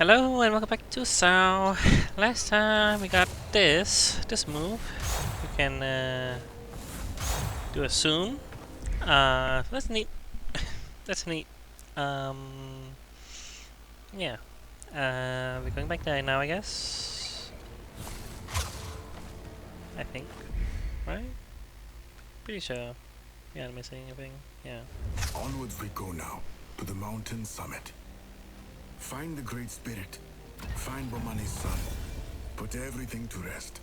Hello and welcome back to ZAU. Last time we got this move. We can do a zoom. That's neat. That's neat. Um, yeah. We're going back there now, I guess. I think, right? Pretty sure. Yeah, I'm missing anything. Yeah. Onwards we go now, to the mountain summit. Find the Great Spirit. Find Bomani's son. Put everything to rest.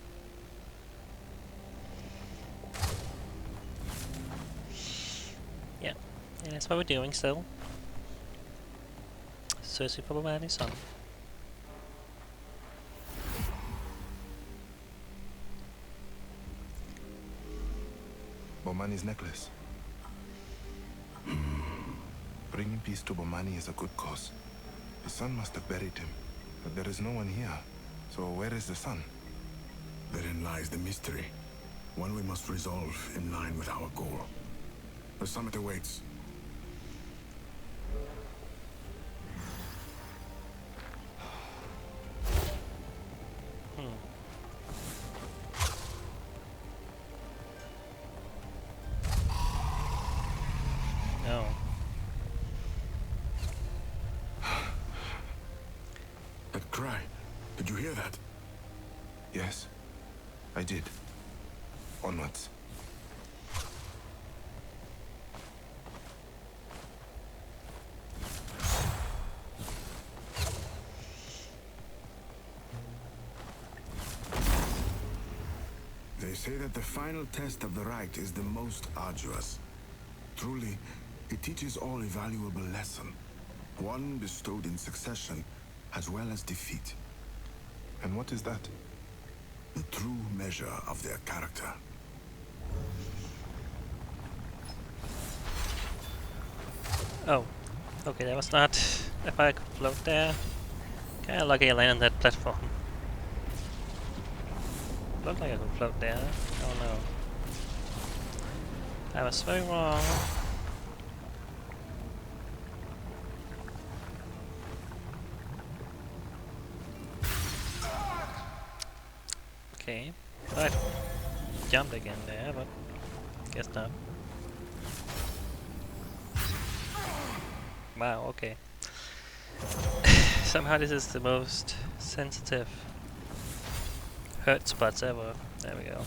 Yeah. And that's what we're doing still. Searching for Bomani's son. Bomani's necklace. Bringing peace to Bomani is a good cause. His son must have buried him, but there is no one here. So where is the son? Therein lies the mystery. One we must resolve in line with our goal. The summit awaits. No. That cry. Did you hear that? Yes, I did. Onwards. They say that the final test of the right is the most arduous. Truly, it teaches all a valuable lesson. One bestowed in succession, as well as defeat. And what is that? The true measure of their character. Oh. Okay, that was not... If I could float there. Kinda lucky I landed on that platform. Looked like I could float there. Oh no. I was very wrong. Okay. I jumped again there, but guess not. Wow, okay. Somehow this is the most sensitive hurt spots ever. There we go.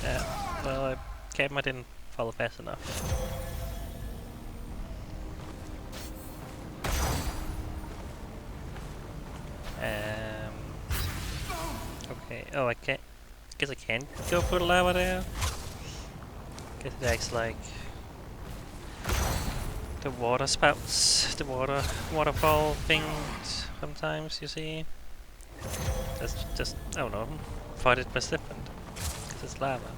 Yeah, well, camera didn't follow fast enough. Okay. Oh, I can't. Guess I can't go for the lava there. Guess it acts like the water spouts, the waterfall things. Sometimes you see. That's just I don't know. Thought it was different because it's lava.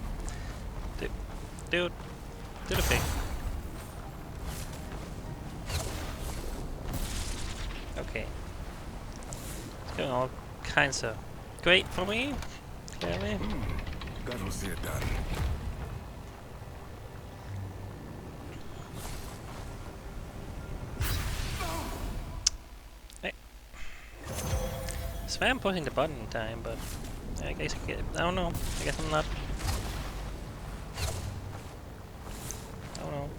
Dude, do the thing. Okay. It's going all kinds of great for me. Clearly. That was it done. Hey. So I'm pushing the button in time, but I guess I don't know. I guess I'm not. I don't know.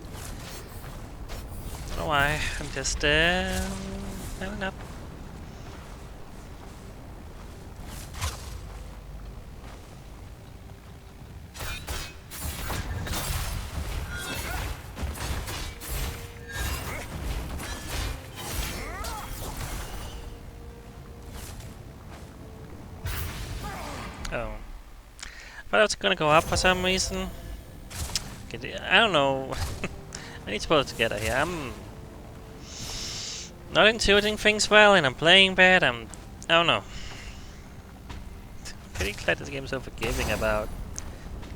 I don't know why. I'm just not up. Oh. But I was gonna go up for some reason. I don't know. I need to pull it together here. I'm not intuiting things well, and I'm playing bad. I don't know. Pretty glad this game's so forgiving about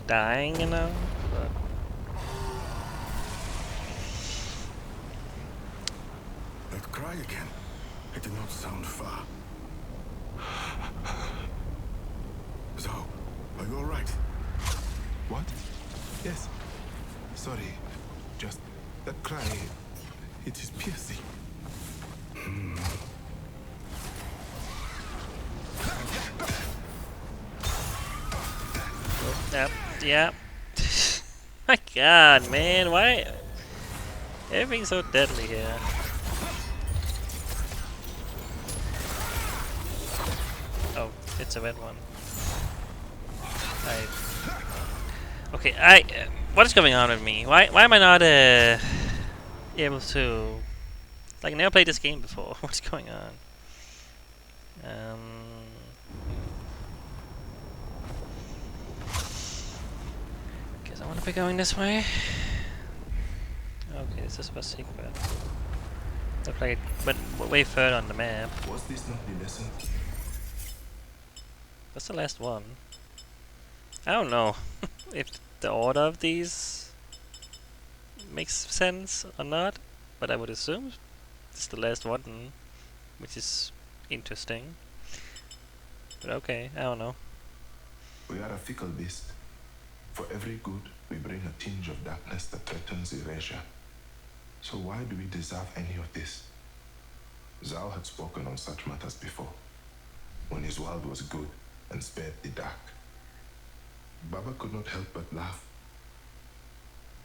dying, you know. But That cry again. It did not sound far. ZAU, are you alright? What? Yes. Sorry. Just that cry. It is piercing. Yep, yep. My god, man, why? Everything's so deadly here. Oh, it's a red one. Okay, what is going on with me? Why am I not able to? Like, I never played this game before. What's going on? Guess I want to be going this way. Okay, this is a secret. Looks like it went way further on the map. Was this not the lesson? That's the last one. I don't know if the order of these makes sense or not, but I would assume it's the last one, which is interesting. But okay, I don't know. We are a fickle beast. For every good, we bring a tinge of darkness that threatens erasure. So why do we deserve any of this? ZAU had spoken on such matters before, when his world was good and spared the dark. Baba could not help but laugh.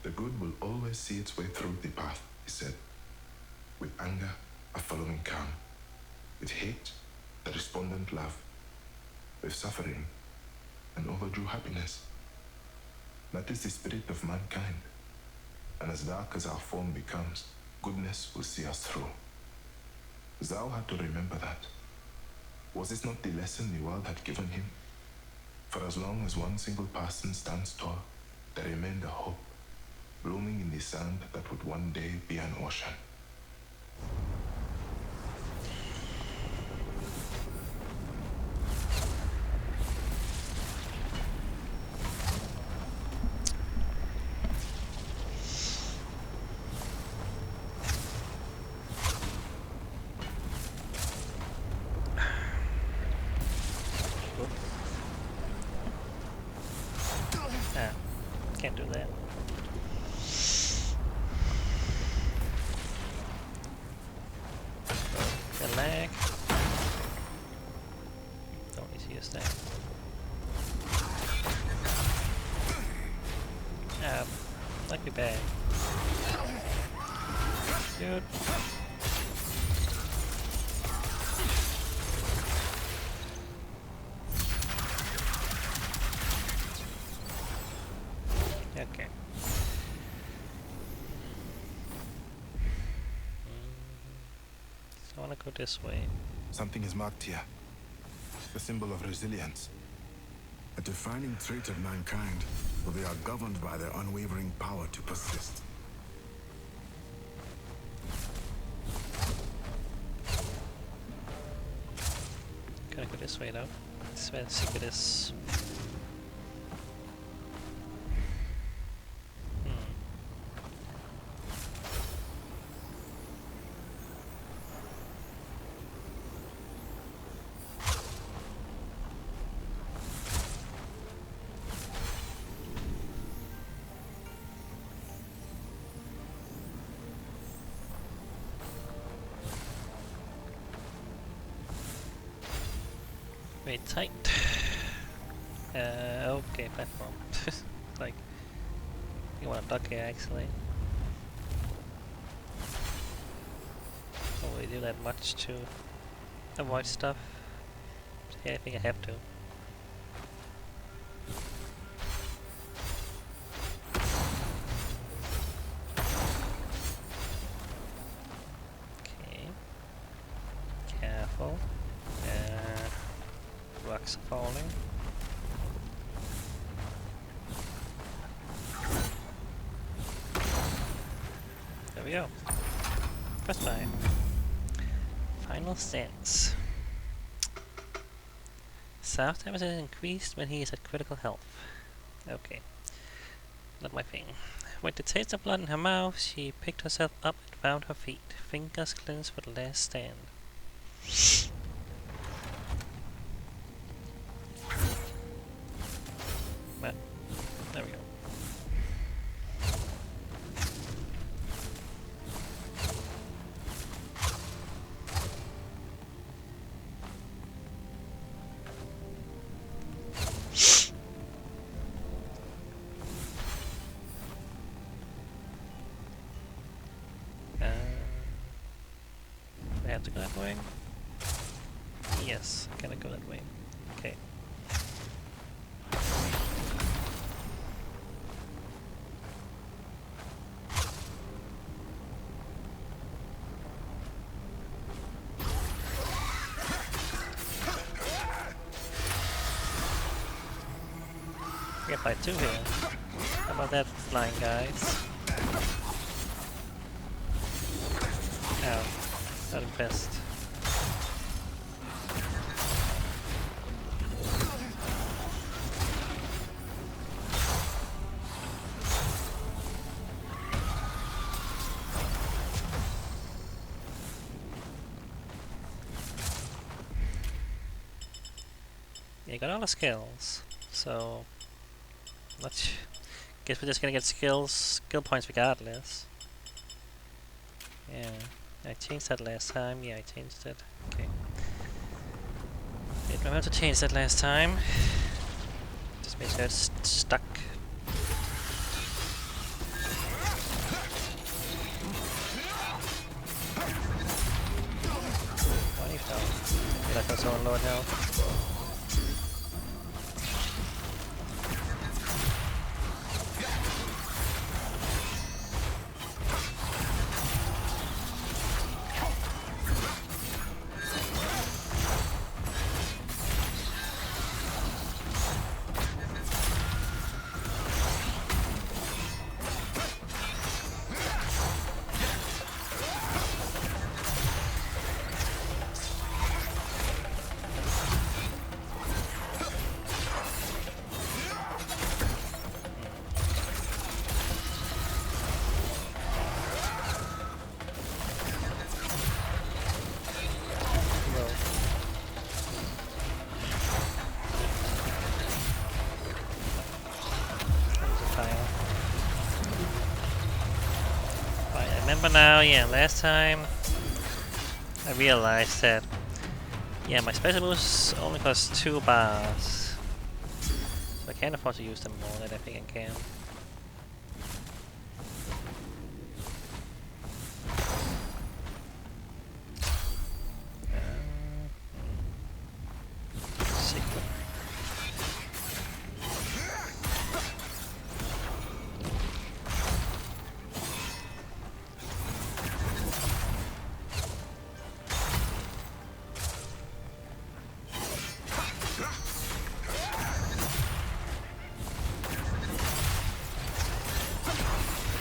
The good will always see its way through the path, he said. With anger, a following calm. With hate, the respondent love. With suffering, an overdue happiness. That is the spirit of mankind. And as dark as our form becomes, goodness will see us through. ZAU had to remember that. Was this not the lesson the world had given him? For as long as one single person stands tall, there remained a hope, blooming in the sand that would one day be an ocean. Can't do that. The lag. Don't need to use that. Lucky bag. Good. Okay. So I want to go this way. Something is marked here. The symbol of resilience. A defining trait of mankind, for they are governed by their unwavering power to persist. Gotta go this way though. This is where the secret is. Very tight. Okay, platform. Like, you want to duck here actually. Don't really do that much to avoid stuff. Yeah, I think I have to. Okay. Careful. Rocks are falling. There we go. First time. Final stance. South damage is increased when he is at critical health. Okay. Not my thing. With the taste of blood in her mouth, she picked herself up and found her feet. Fingers clenched for the last stand. have to go that way? Yes, I gotta go that way. Okay. We can fight two here. How about that, flying guys? Ow. Not impressed. Yeah, you got all the skills, so let's guess we're just gonna get skill points regardless. Yeah, I changed that last time. Yeah, I changed it. Okay. Didn't remember to change that last time. Just make sure it's stuck. What if I feel like I was on low health. Remember now, yeah, last time I realized that, yeah, my special moves only cost 2 bars. So I can't afford to use them more than I think I can. Secret.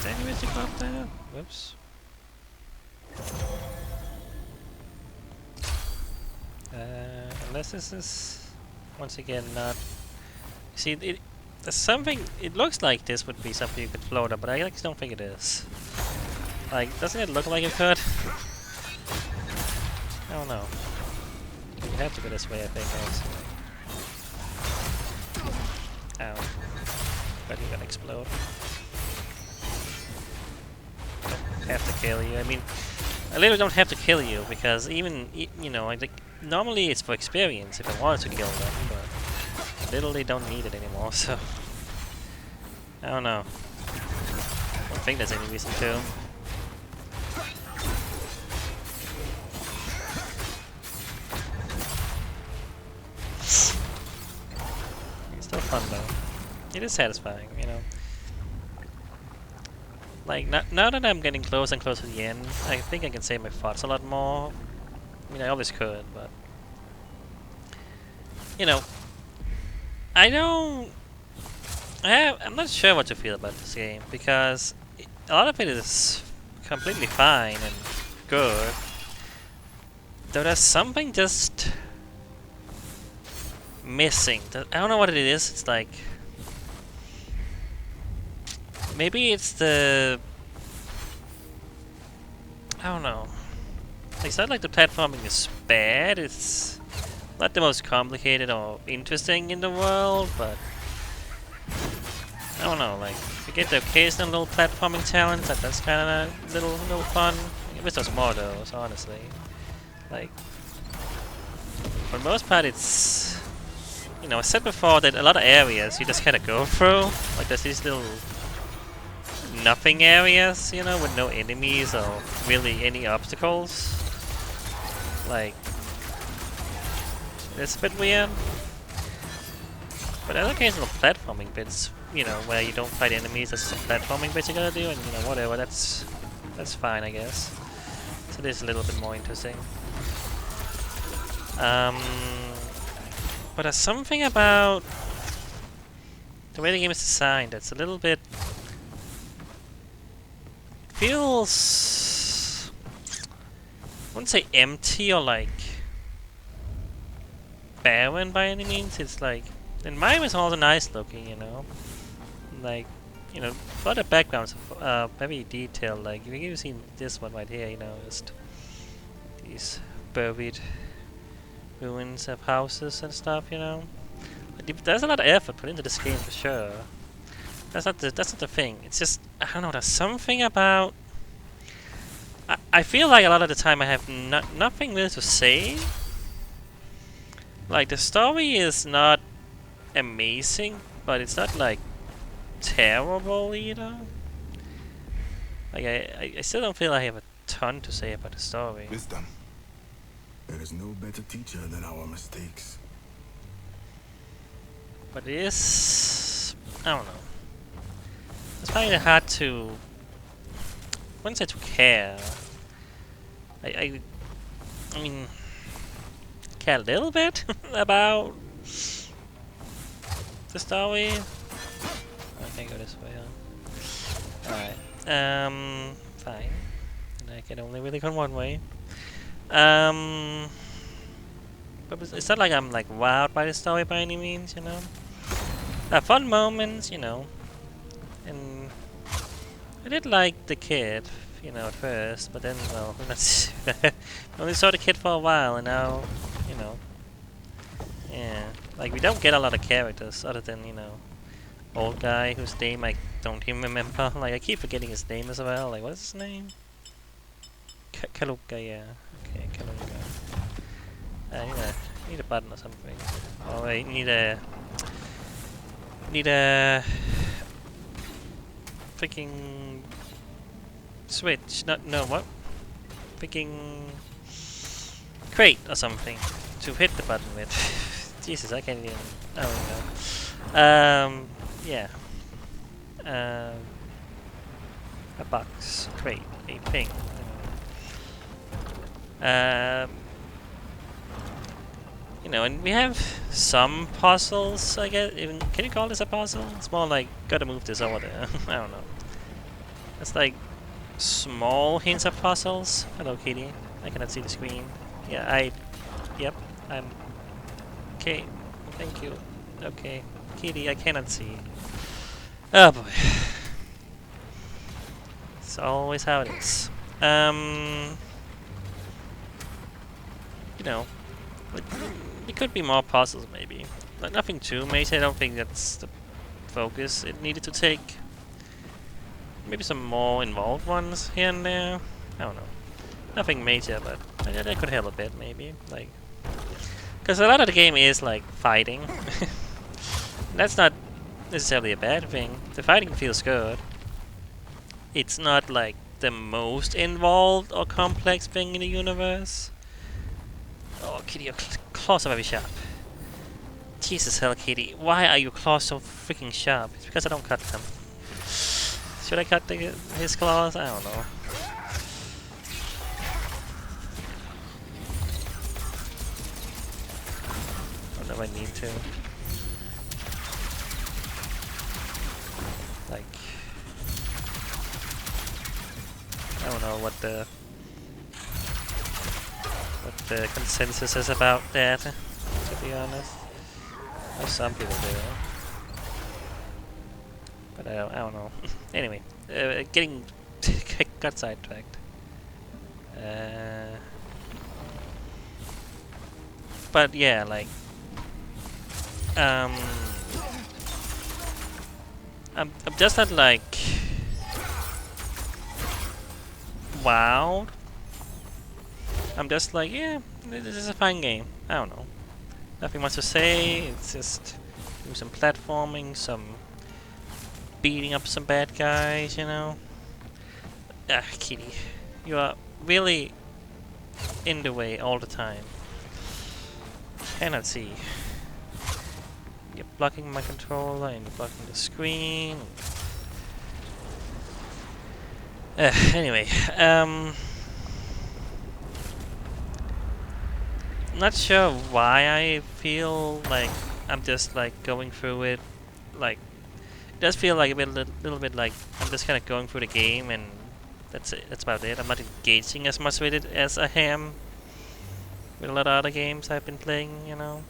Anyways, you go up there? Whoops. Unless this is once again not. See, there's something. It looks like this would be something you could float up, but I actually don't think it is. Like, doesn't it look like it could? I don't know. You have to go this way, I think. Also. Ow. But you're gonna explode. Have to kill you. I mean, I literally don't have to kill you because even you know, like normally it's for experience if I wanted to kill them, but I literally don't need it anymore. So I don't know. I don't think there's any reason to. It's still fun though. It is satisfying, you know. Like, now that I'm getting close and close to the end, I think I can save my thoughts a lot more. I mean, I always could, but... You know... I'm not sure what to feel about this game, because a lot of it is completely fine and good. Though there's something just... missing. I don't know what it is, it's like... Maybe it's the... I don't know. It's not like the platforming is bad, it's not the most complicated or interesting in the world, but... I don't know, like, you get the occasional little platforming challenge, that's kind of a little fun. I wish there was more of those, honestly. Like, for the most part it's... You know, I said before that a lot of areas you just kind of go through. Like, there's these little... nothing areas, you know, with no enemies or really any obstacles. Like, it's a bit weird. But other occasional platforming bits, you know, where you don't fight enemies, that's some platforming bits you gotta do, and you know, whatever, that's fine, I guess. So this is a little bit more interesting. But there's something about the way the game is designed that's a little bit... feels... I wouldn't say empty or like barren by any means. It's like... the environment is also nice looking, you know? Like, you know, a lot of backgrounds are very detailed. Like, if you see this one right here, you know, just these buried ruins of houses and stuff, you know? There's a lot of effort put into this game for sure. That's not the thing. It's just, I don't know, there's something about... I feel like a lot of the time I have nothing really to say. Like, the story is not amazing, but it's not like terrible either. Like, I still don't feel I have a ton to say about the story. Wisdom. There is no better teacher than our mistakes. But it is... I don't know. It's kind of hard to... I wouldn't say to care. I mean... care a little bit about the story. I can't go this way, huh? Alright. Fine. And I can only really go one way. But it's not like I'm like wowed by the story by any means, you know. Fun moments, you know. And I did like the kid, you know, at first, but then, well, let's I only saw the kid for a while, and now, you know, yeah, like we don't get a lot of characters other than, you know, old guy whose name I don't even remember. Like, I keep forgetting his name as well. Like, what's his name? Kaluka, yeah. Okay, Kaluka. I need a button or something. Oh, I need a freaking switch. No, what? Freaking crate or something to hit the button with. Jesus, I can't even. Oh no. Yeah. A box, crate, a thing. You know, and we have some puzzles, I guess. Even, can you call this a puzzle? It's more like, gotta move this over there. I don't know. It's like small hints of puzzles. Hello, kitty. I cannot see the screen. Yeah, yep, I'm... Okay, thank you. Okay, kitty, I cannot see. Oh boy. It's always how it is. You know, it could be more puzzles maybe. But nothing too major. I don't think that's the focus it needed to take. Maybe some more involved ones here and there. I don't know. Nothing major, but that could help a bit maybe. Like, because a lot of the game is like fighting. That's not necessarily a bad thing. The fighting feels good. It's not like the most involved or complex thing in the universe. Oh, kitty, your claws are very sharp. Jesus hell, kitty. Why are your claws so freaking sharp? It's because I don't cut them. Should I cut his claws? I don't know. I don't know if I need to. Like... I don't know what the consensus is about that, to be honest. Well, some people do. But I don't know. Anyway, getting got sidetracked. But yeah, like, I'm just not like wowed. I'm just like, yeah, this is a fine game. I don't know. Nothing much to say. It's just do some platforming, some beating up some bad guys, you know. Ah, kitty, you are really in the way all the time. Cannot see. You're blocking my controller and you're blocking the screen. Anyway, not sure why I feel like I'm just like going through it. Like, it does feel like a little bit like I'm just kind of going through the game and that's it. That's about it. I'm not engaging as much with it as I am with a lot of other games I've been playing, you know.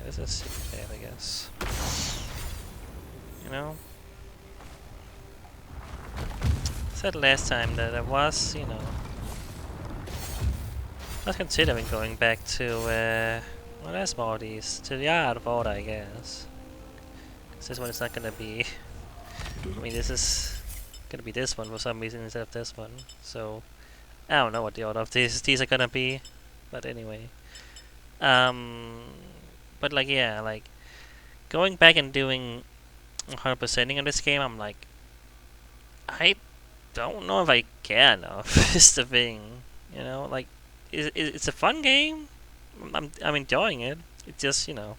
This is bad, I guess. You know? I said last time that I was, you know, I was considering going back to, well, there's more of these, to the Art of Order, I guess. 'Cause this one is not gonna be, I mean, this is gonna be this one for some reason instead of this one, so I don't know what the order of these are gonna be, but anyway. But like, yeah, like, going back and doing 100%ing on this game, I'm like, I don't know if I care enough, is the thing, you know, like, it's a fun game, I'm enjoying it, it's just, you know,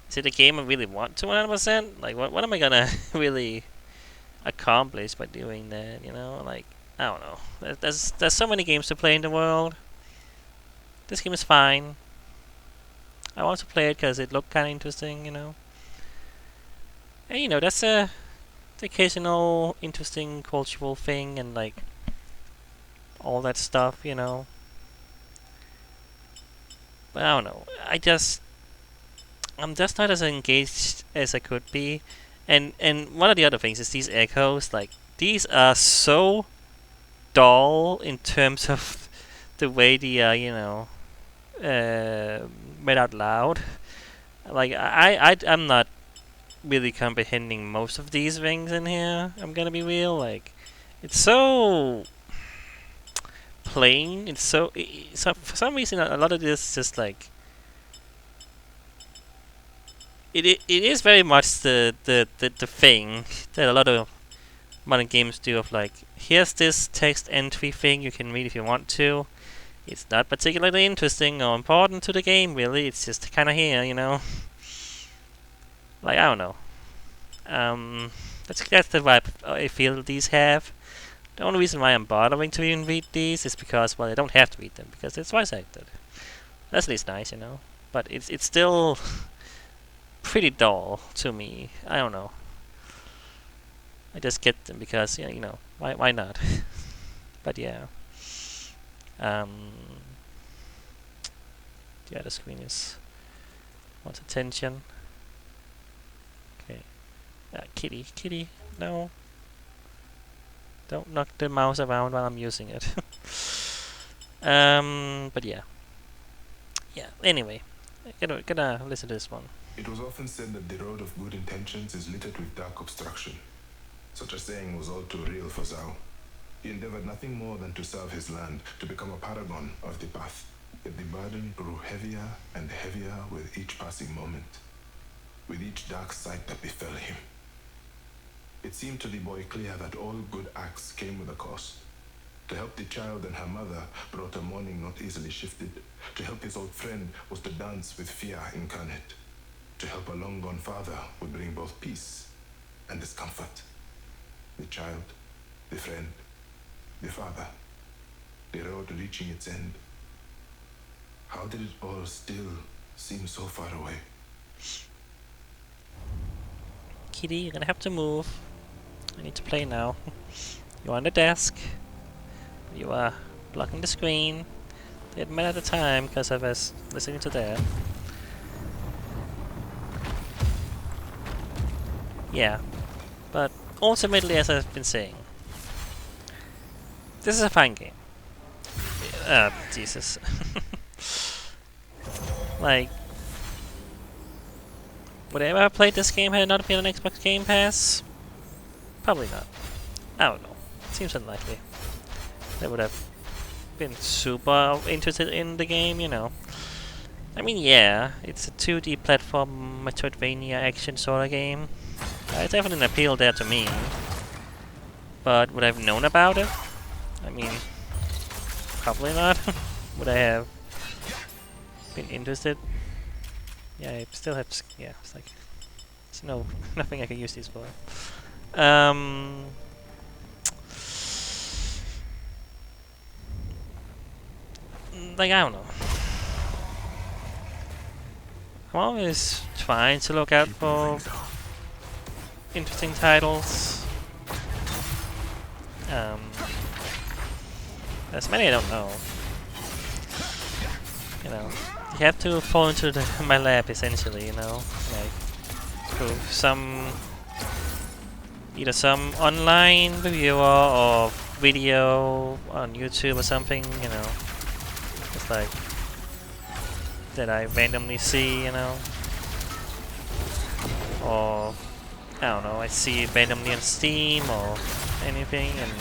is it a game I really want to 100%? Like, what am I gonna really accomplish by doing that, you know, like, I don't know, there's so many games to play in the world, this game is fine, I want to play it because it looked kind of interesting, you know, and you know, that's a the occasional interesting cultural thing and like all that stuff, you know. But I don't know. I'm just not as engaged as I could be. And one of the other things is these echoes, like these are so dull in terms of the way the you know, made out loud. Like I'm not really comprehending most of these things in here. I'm gonna be real. Like, it's so plain. It's so for some reason a lot of this is just like it is very much the thing that a lot of modern games do of like, here's this text entry thing you can read if you want to. It's not particularly interesting or important to the game, really. It's just kind of here, you know. Like, I don't know. That's the vibe I feel these have. The only reason why I'm bothering to even read these is because, well, I don't have to read them because it's voice acted. That's at least nice, you know. But it's still pretty dull to me. I don't know. I just get them because, yeah, you know, why not? But yeah. The other screen wants attention. Okay. Kitty, no. Don't knock the mouse around while I'm using it. But yeah. Yeah, anyway. Gonna listen to this one. It was often said that the road of good intentions is littered with dark obstruction. Such a saying was all too real for ZAU. He endeavored nothing more than to serve his land, to become a paragon of the path. Yet the burden grew heavier and heavier with each passing moment, with each dark sight that befell him. It seemed to the boy clear that all good acts came with a cost. To help the child and her mother brought a mourning not easily shifted. To help his old friend was to dance with fear incarnate. To help a long-gone father would bring both peace and discomfort. The child, the friend, the father, the road reaching its end. How did it all still seem so far away? Kitty, you're gonna have to move. I need to play now. You're on the desk. You are blocking the screen. Didn't matter at the time because I was listening to that. Yeah, but ultimately, as I've been saying, this is a fine game. Jesus. Like, would I ever have played this game had it not been on Xbox Game Pass? Probably not. I don't know. Seems unlikely. I would have been super interested in the game, you know. I mean, yeah, it's a 2D platform Metroidvania action sort of game. It's definitely an appeal there to me. But would I have known about it? I mean, Probably not. Would I have been interested? Yeah, I still have. Yeah, it's like there's nothing I can use these for. Like I don't know. I'm always trying to look out for interesting titles. There's many I don't know. You know, you have to fall into my lab essentially. You know, like through either some online reviewer or video on YouTube or something. You know, it's like that I randomly see. You know, or I don't know, I see it randomly on Steam or anything, and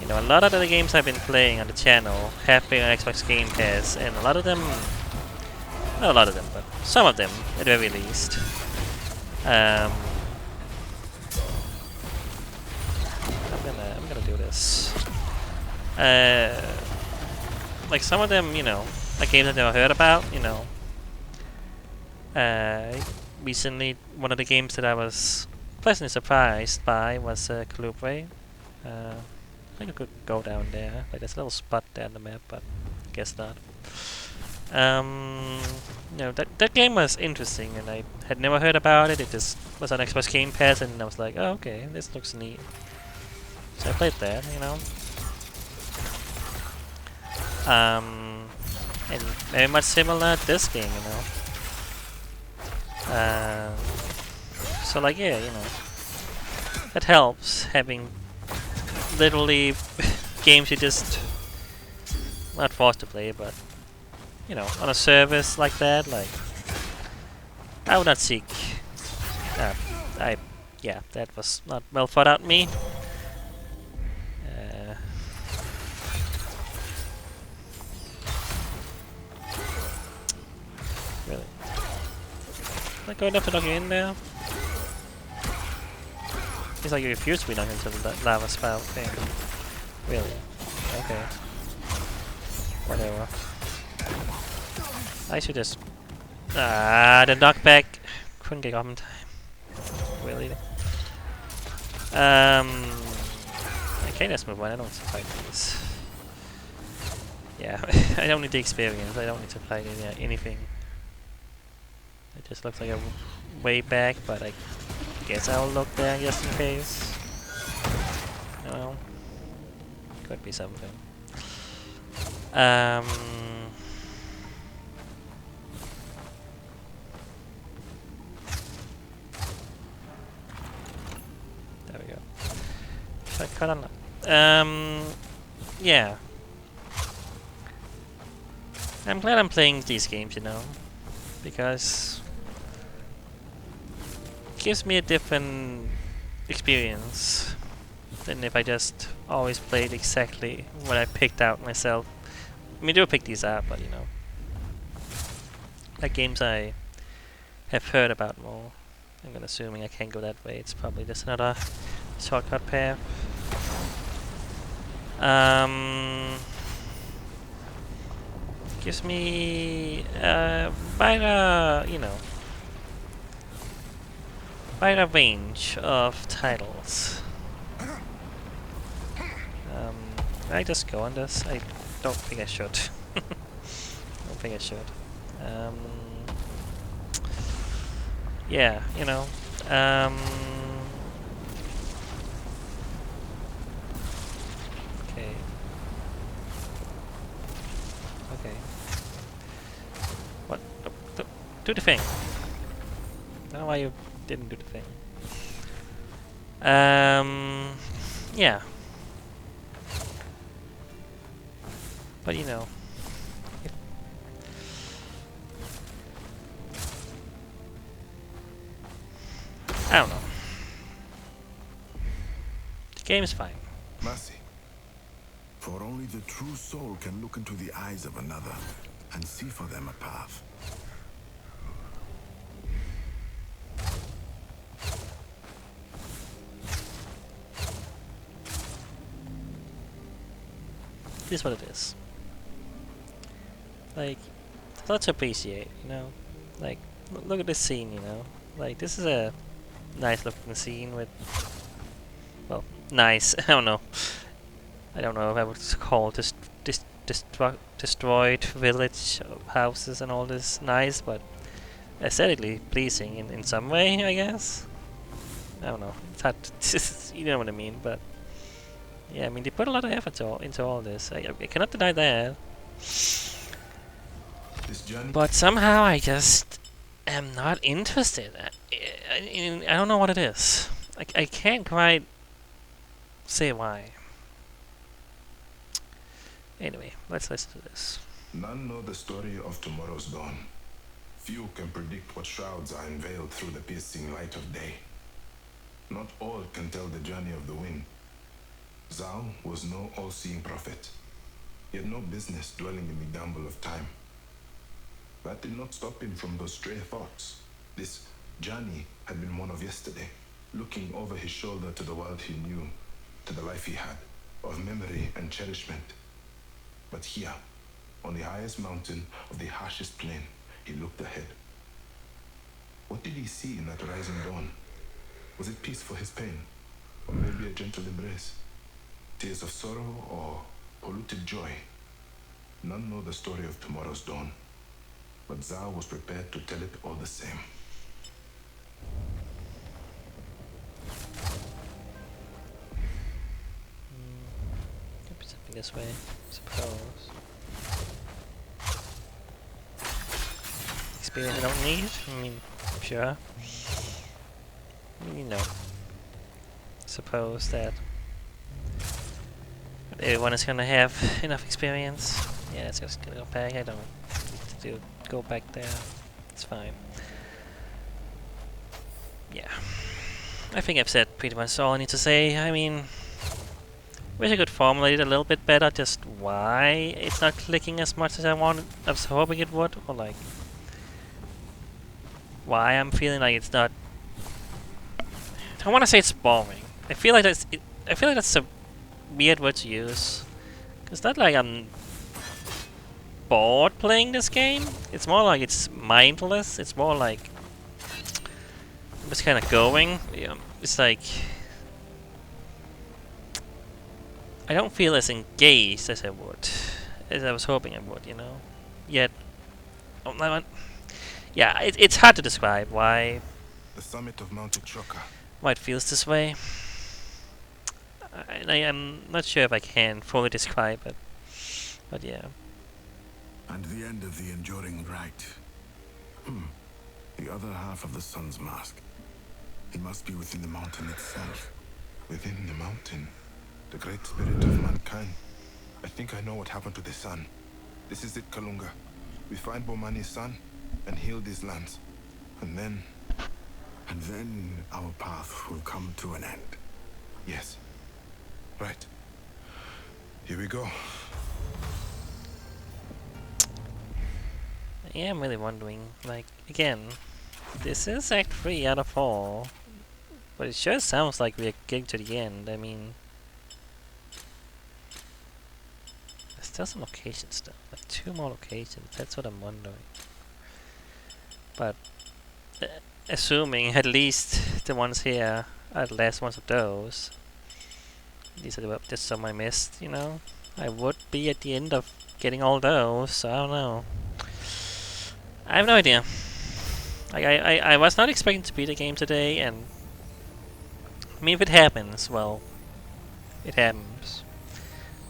you know, a lot of the games I've been playing on the channel have been on Xbox Game Pass, and a lot of them, not a lot of them, but some of them at the very least. I'm gonna do this. Like some of them, you know, like games I've never heard about, you know. Recently, one of the games that I was pleasantly surprised by was Colubre. I think I could go down there. Like there's a little spot there on the map, but I guess not. You know, that game was interesting, and I had never heard about it. It just was on Xbox Game Pass, and I was like, oh, okay, this looks neat. So I played that, you know. And very much similar to this game, you know. So like, yeah, you know, that helps having literally games you just not forced to play, but you know, on a service like that, like I would not seek. Yeah, that was not well thought out. Me. Really. Am I good enough to knock you in there? It's like you refuse to be knocked into the lava spout thing. Really? Okay. Whatever. I should just... the knockback couldn't get off in time. Really? Okay, let's move on. I don't want to fight these. Yeah, I don't need the experience. I don't need to fight anything. It just looks like a way back, but I guess I'll look there just in case. No, could be something. There we go. Should I cut on that? Yeah. I'm glad I'm playing these games, you know, because it gives me a different experience than if I just always played exactly what I picked out myself. I mean, I do pick these out, but you know, like games I have heard about more. I'm assuming I can't go that way. It's probably just another shortcut path. Gives me wider, you know, wider range of titles. Can I just go on this? I don't think I should. Don't think I should. Yeah, you know. Okay. Okay. What? Do the thing. I don't know why you didn't do the thing. Yeah. But you know. I don't know. The game is fine. Mercy. For only the true soul can look into the eyes of another and see for them a path. it is what it is. Like, it's a lot to appreciate, you know? Like, look at this scene, you know? Like, this is a nice looking scene with, well, nice, I don't know. I don't know if I would call this destroyed village houses and all this nice, but aesthetically pleasing in some way, I guess. I don't know. It's hard to you know what I mean, but yeah, I mean they put a lot of effort into all this. I cannot deny that. But somehow I just am not interested. I don't know what it is. I can't quite say why. Anyway, let's listen to this. None know the story of tomorrow's dawn. Few can predict what shrouds are unveiled through the piercing light of day. Not all can tell the journey of the wind. ZAU was no all-seeing prophet. He had no business dwelling in the gamble of time. That did not stop him from those stray thoughts. This journey had been one of yesterday, looking over his shoulder to the world he knew, to the life he had, of memory and cherishment. But here, on the highest mountain of the harshest plain, he looked ahead. What did he see in that rising dawn? Was it peace for his pain? Or maybe a gentle embrace? Tears of sorrow or polluted joy? None know the story of tomorrow's dawn. But ZAU was prepared to tell it all the same. Could be something this way, I suppose. Experience I don't need? I mean, sure. You know. Suppose that everyone is gonna have enough experience. Yeah, it's just gonna go back. I don't need to go back there. It's fine. Yeah. I think I've said pretty much all I need to say. I mean, wish I could formulate it a little bit better, just why it's not clicking as much as I was hoping it would, or like why I'm feeling like it's not. I don't want to say it's boring. I feel like that's a weird word to use. It's not like I'm bored playing this game. It's more like it's mindless. It's more like I'm just kind of going. Yeah, it's like I don't feel as engaged as I would, as I was hoping I would. You know. Yet, yeah, it's hard to describe why. The summit of Mount Uchoka. Why it feels this way. I am not sure if I can fully describe it, but yeah. And the end of the enduring rite. The other half of the sun's mask. It must be within the mountain itself. Within the mountain? The great spirit of mankind. I think I know what happened to the sun. This is it, Kalunga. We find Bomani's son and heal these lands. And then our path will come to an end. Yes. Right. Here we go. Yeah, I'm really wondering, like, again, this is Act 3 out of 4, but it sure sounds like we're getting to the end. I mean, there's still some locations still, like 2 more locations, that's what I'm wondering. But, assuming at least the ones here are the last ones of those, these are just some I missed, you know? I would be at the end of getting all those, so I don't know. I have no idea. I was not expecting to beat the game today, and I mean, if it happens, well, it happens.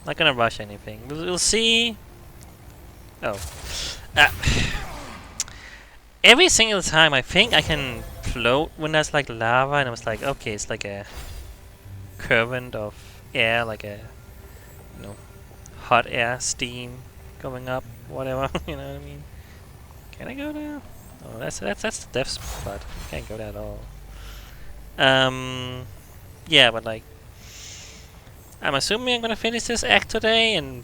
Not gonna rush anything. We'll see. Oh. Every single time I think I can float when there's like lava, and I was like, okay, it's like a current of air, like a, you know, hot air, steam going up, whatever, you know what I mean? Can I go there? Oh, that's the death spot. Can't go there at all. Yeah, but like, I'm assuming I'm gonna finish this act today, and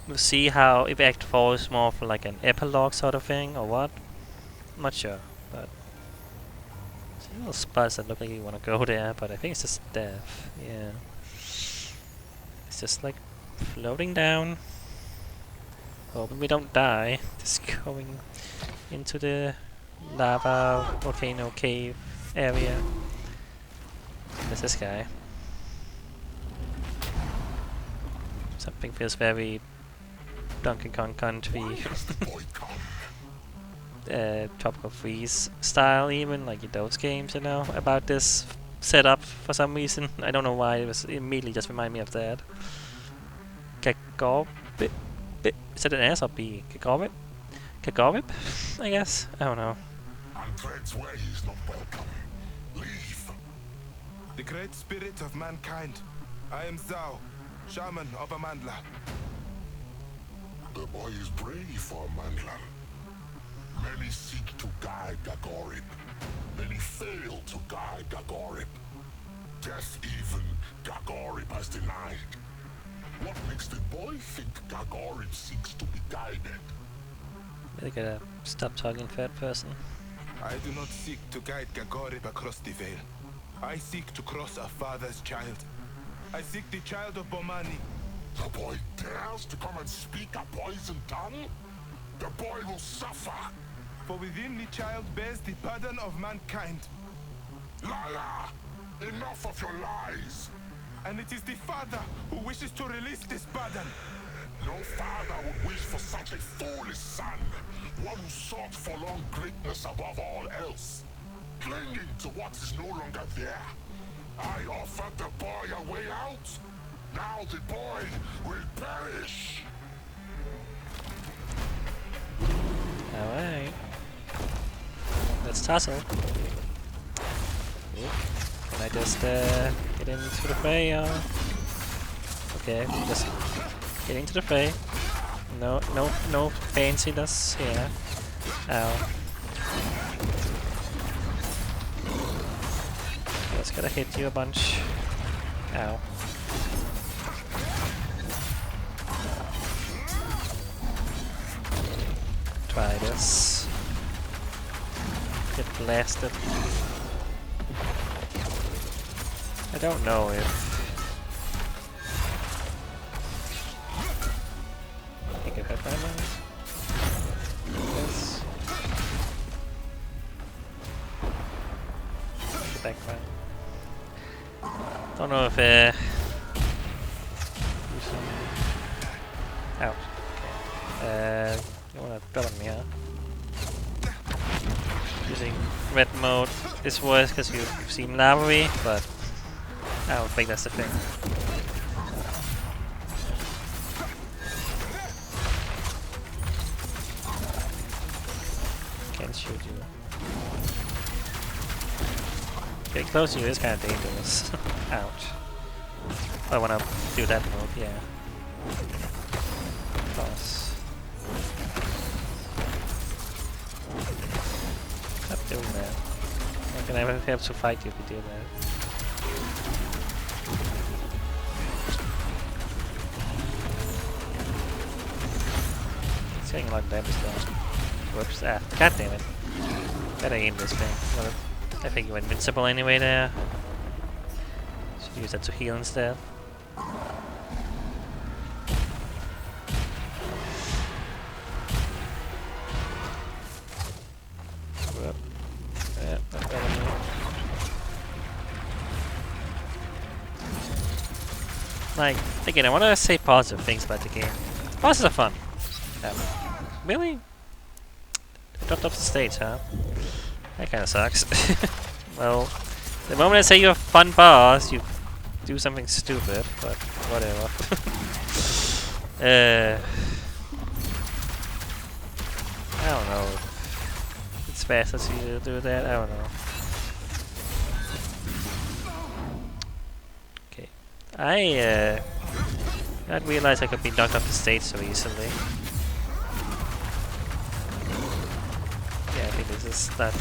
we'll see how if Act 4 is more for like an epilogue sort of thing or what. I'm not sure, but there's little spots that look like you want to go there, but I think it's just death. Yeah, it's just like floating down. Hoping we don't die. Just going into the lava volcano cave area. There's this guy. Something feels very Donkey Kong Country. Tropical Freeze style, even like in those games, you know, about this setup for some reason. I don't know why, it was immediately just remind me of that. Kagorip? Is that an S or B? Kagorip? Kagorip? I guess? I don't know. Andred's way is not welcome. Leave. The great spirit of mankind. I am ZAU, shaman of Amandla. The boy is brave for a mandler. Many seek to guide Kagorip. Many fail to guide Kagorip. Death even Kagorip has denied. What makes the boy think Kagorip seeks to be guided? Really gotta stop talking third person. I do not seek to guide Kagorip across the veil. I seek to cross a father's child. I seek the child of Bomani. The boy dares to come and speak a poisoned tongue? The boy will suffer. For within the child bears the burden of mankind. Liar! Enough of your lies! And it is the father who wishes to release this burden. No father would wish for such a foolish son. One who sought for long greatness above all else. Clinging to what is no longer there. I offered the boy a way out. Now the boy will perish. Alright. Let's tussle. Oop. Can I just get into the fray? Okay, just get into the fray. No fanciness here. Ow. Just gotta hit you a bunch. Ow. Try this. Get blasted. I don't know if I get hit by that. Yes. The background. Don't know if ouch. Okay. You wanna drop on me, huh? Using red mode is worse because you've seen Lavery, but I don't think that's the thing. Can't shoot you. Getting close to you is kind of dangerous. Ouch. I want to do that move, yeah. Toss. Stop doing that. I'm gonna have to fight you if you do that. It's getting a lot of damage though. Whoops, ah, god damn it. Gotta aim this thing. Well, I think you're invincible anyway there. Should use that to heal instead. Whoop. Yeah, that got him. Like, again, I want to say positive things about the game. The bosses are fun. Really? I dropped off the stage, huh? That kinda sucks. Well, the moment I say you're a fun boss, you do something stupid, but whatever. I don't know. It's faster to do that, I don't know. Okay. I didn't realize I could be knocked off the stage so easily. Yeah, I think this is not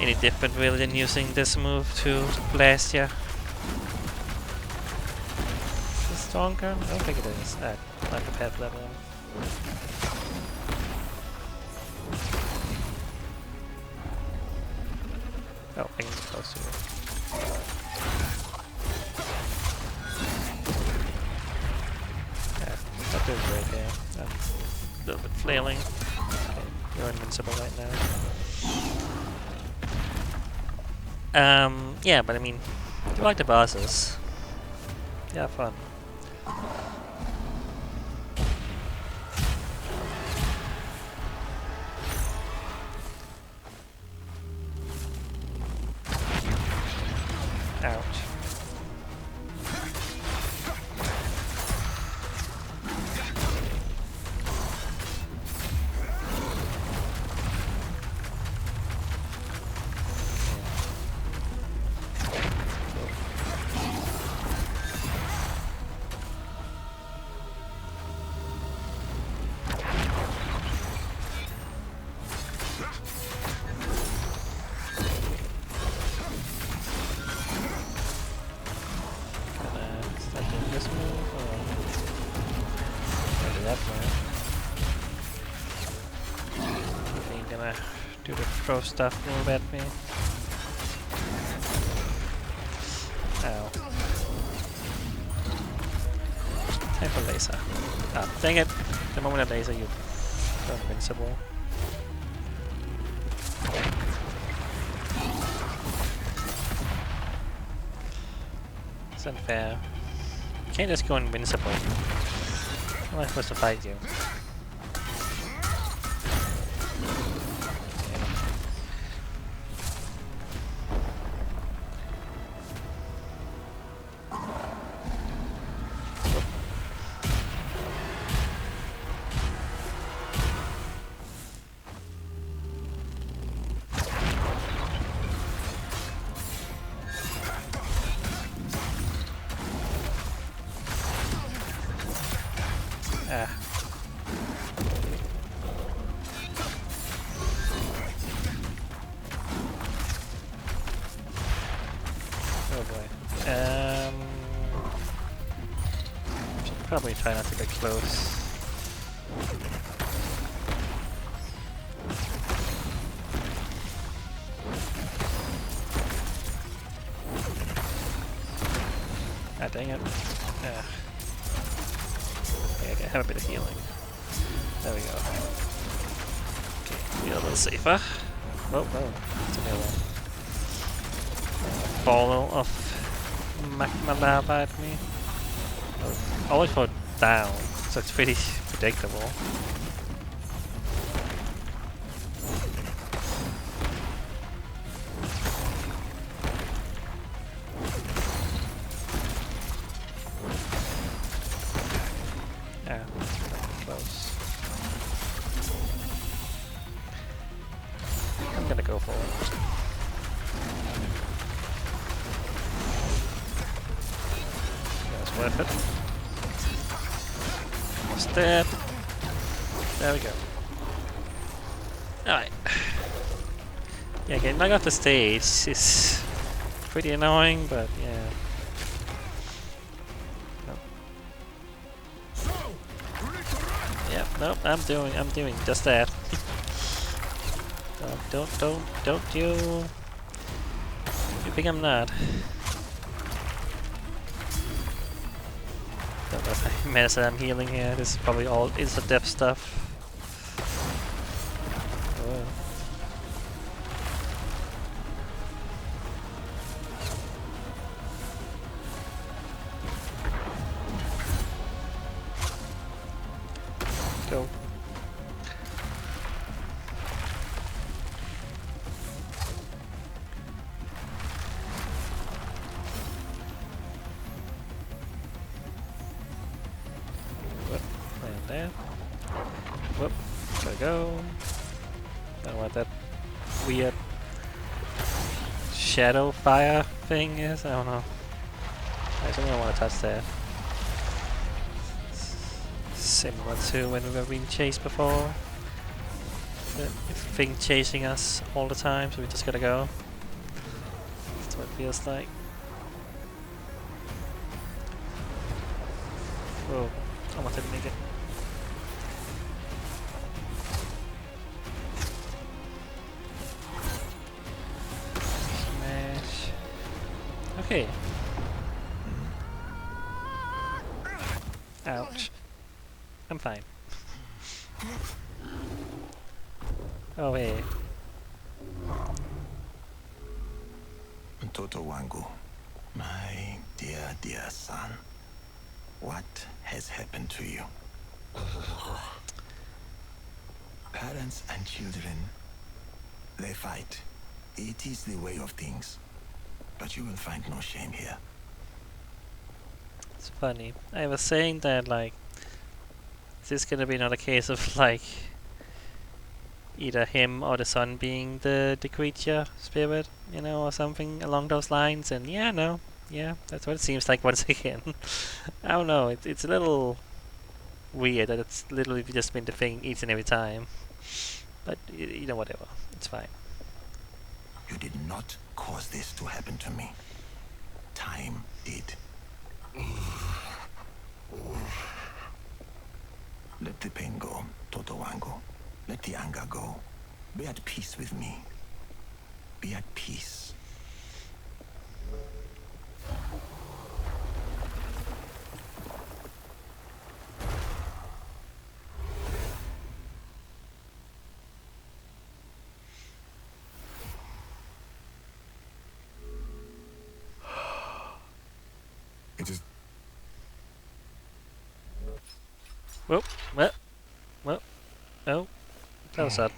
any different really than using this move to blast ya. Is it stronger? I don't think it is. Not compared to that one. Oh, I can get close to it. Yeah, Doing great here. I'm a little bit flailing. Okay, you're invincible right now. Yeah, but I mean, if you like the bosses, yeah, fun. Ouch. Start doing this move, or do that one. Okay, gonna do the throw stuff move at me. Ow. Time for laser. Ah, dang it! The moment I laser, you go invincible. It's unfair. You can't just go invincible. How am I supposed to fight you? Ah. Oh boy. Should probably try not to get close. Ah, dang it. Ah. Okay, I have a bit of healing. There we go. Okay, feel a little safer. Oh, it's another one. Fall of magma lava at me. Oh, always fall down, so it's pretty predictable. Yeah, close. I'm gonna go for it. That's worth it. Almost dead. There we go. Alright. Yeah, getting knocked off the stage is pretty annoying, but yeah. Yep, nope, I'm doing just that. Don't you think I'm not? Don't know if I managed that I'm healing here. This is probably all instant death stuff. Oh. Go. Whoop, land there. Whoop, gotta go. I don't know what that weird shadow fire thing is. I don't know. I don't want to touch that. Similar to when we've been chased before. The thing chasing us all the time, so we just gotta go. That's what it feels like. Whoa, almost didn't make it. Smash. Okay. Ouch. I'm fine. Oh, hey. Toto Wangu, my dear, dear son, what has happened to you? Parents and children, they fight. It is the way of things. But you will find no shame here. It's funny. I was saying that, like, is this gonna be another case of, like, either him or the son being the creature spirit, you know, or something along those lines? And yeah, no. Yeah, that's what it seems like once again. I don't know, it's a little weird that it's literally just been the thing each and every time. But, you know, whatever. It's fine. You did not cause this to happen to me. Time did. Let the pain go, Toto Wango. Let the anger go. Be at peace with me. Be at peace. It is. Whoop, what? What? Oh, that was sad.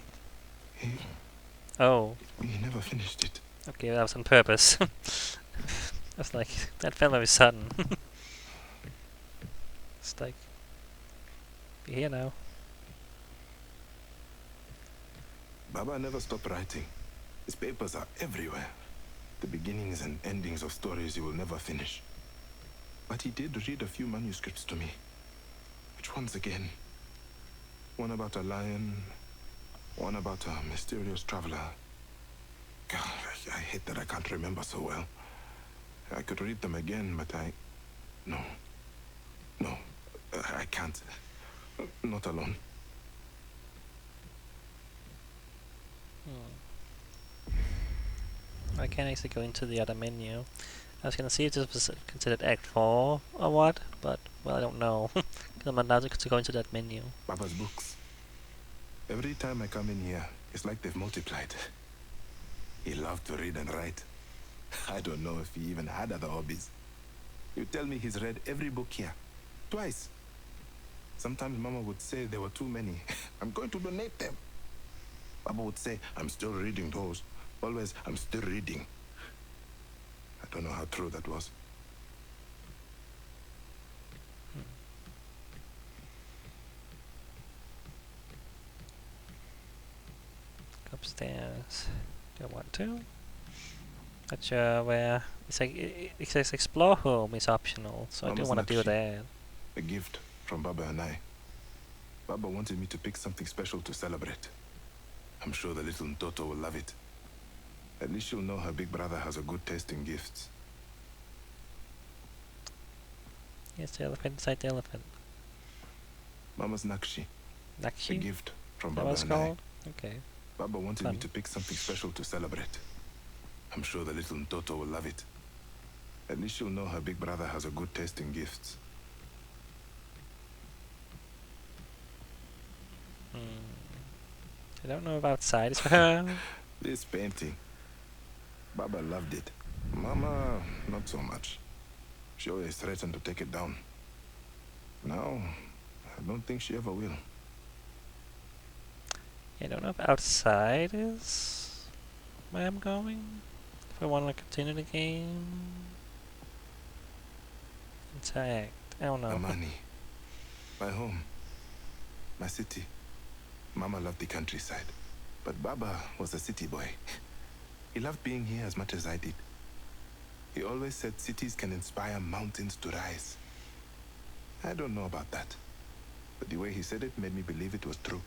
Oh, He never finished it. okay, that was on purpose. That's like, that felt very sudden. It's like, be here now. Baba never stopped writing. His papers are everywhere. The beginnings and endings of stories he will never finish. But he did read a few manuscripts to me. Which ones again? One about a lion, one about a mysterious traveler. God, I hate that I can't remember so well. I could read them again, but No. No, I can't. Not alone. I can't actually go into the other menu. I was gonna see if this was considered Act 4 or what, but, well, I don't know. Because I'm not allowed to go into that menu. Baba's books. Every time I come in here, it's like they've multiplied. He loved to read and write. I don't know if he even had other hobbies. You tell me he's read every book here. Twice. Sometimes Mama would say there were too many. I'm going to donate them. Baba would say, I'm still reading those. Always, I'm still reading. I don't know how true that was. Go upstairs. Do I want to? Not sure where. It's like, it says explore home is optional, so I do Mama's want to do Nakshi. that. A gift from Baba and I. Baba wanted me to pick something special to celebrate. I'm sure the little Ntoto will love it. At least she'll know her big brother has a good taste in gifts. Yes, the elephant inside the elephant. Mama's Nakshi. A Nakshi? gift from That Baba was and I. called? Okay. Baba wanted me Fun. to pick something special to celebrate. I'm sure the little Ntoto will love it. At least she'll know her big brother has a good taste in gifts. I don't know if outside is for her. This painting. Baba loved it. Mama, not so much. She always threatened to take it down. Now, I don't think she ever will. I don't know if outside is where I'm going. If I want to continue the game. Interact. I don't know. Amani. My home. My city. Mama loved the countryside. But Baba was a city boy. He loved being here as much as I did. He always said cities can inspire mountains to rise. I don't know about that. But the way he said it made me believe it was true.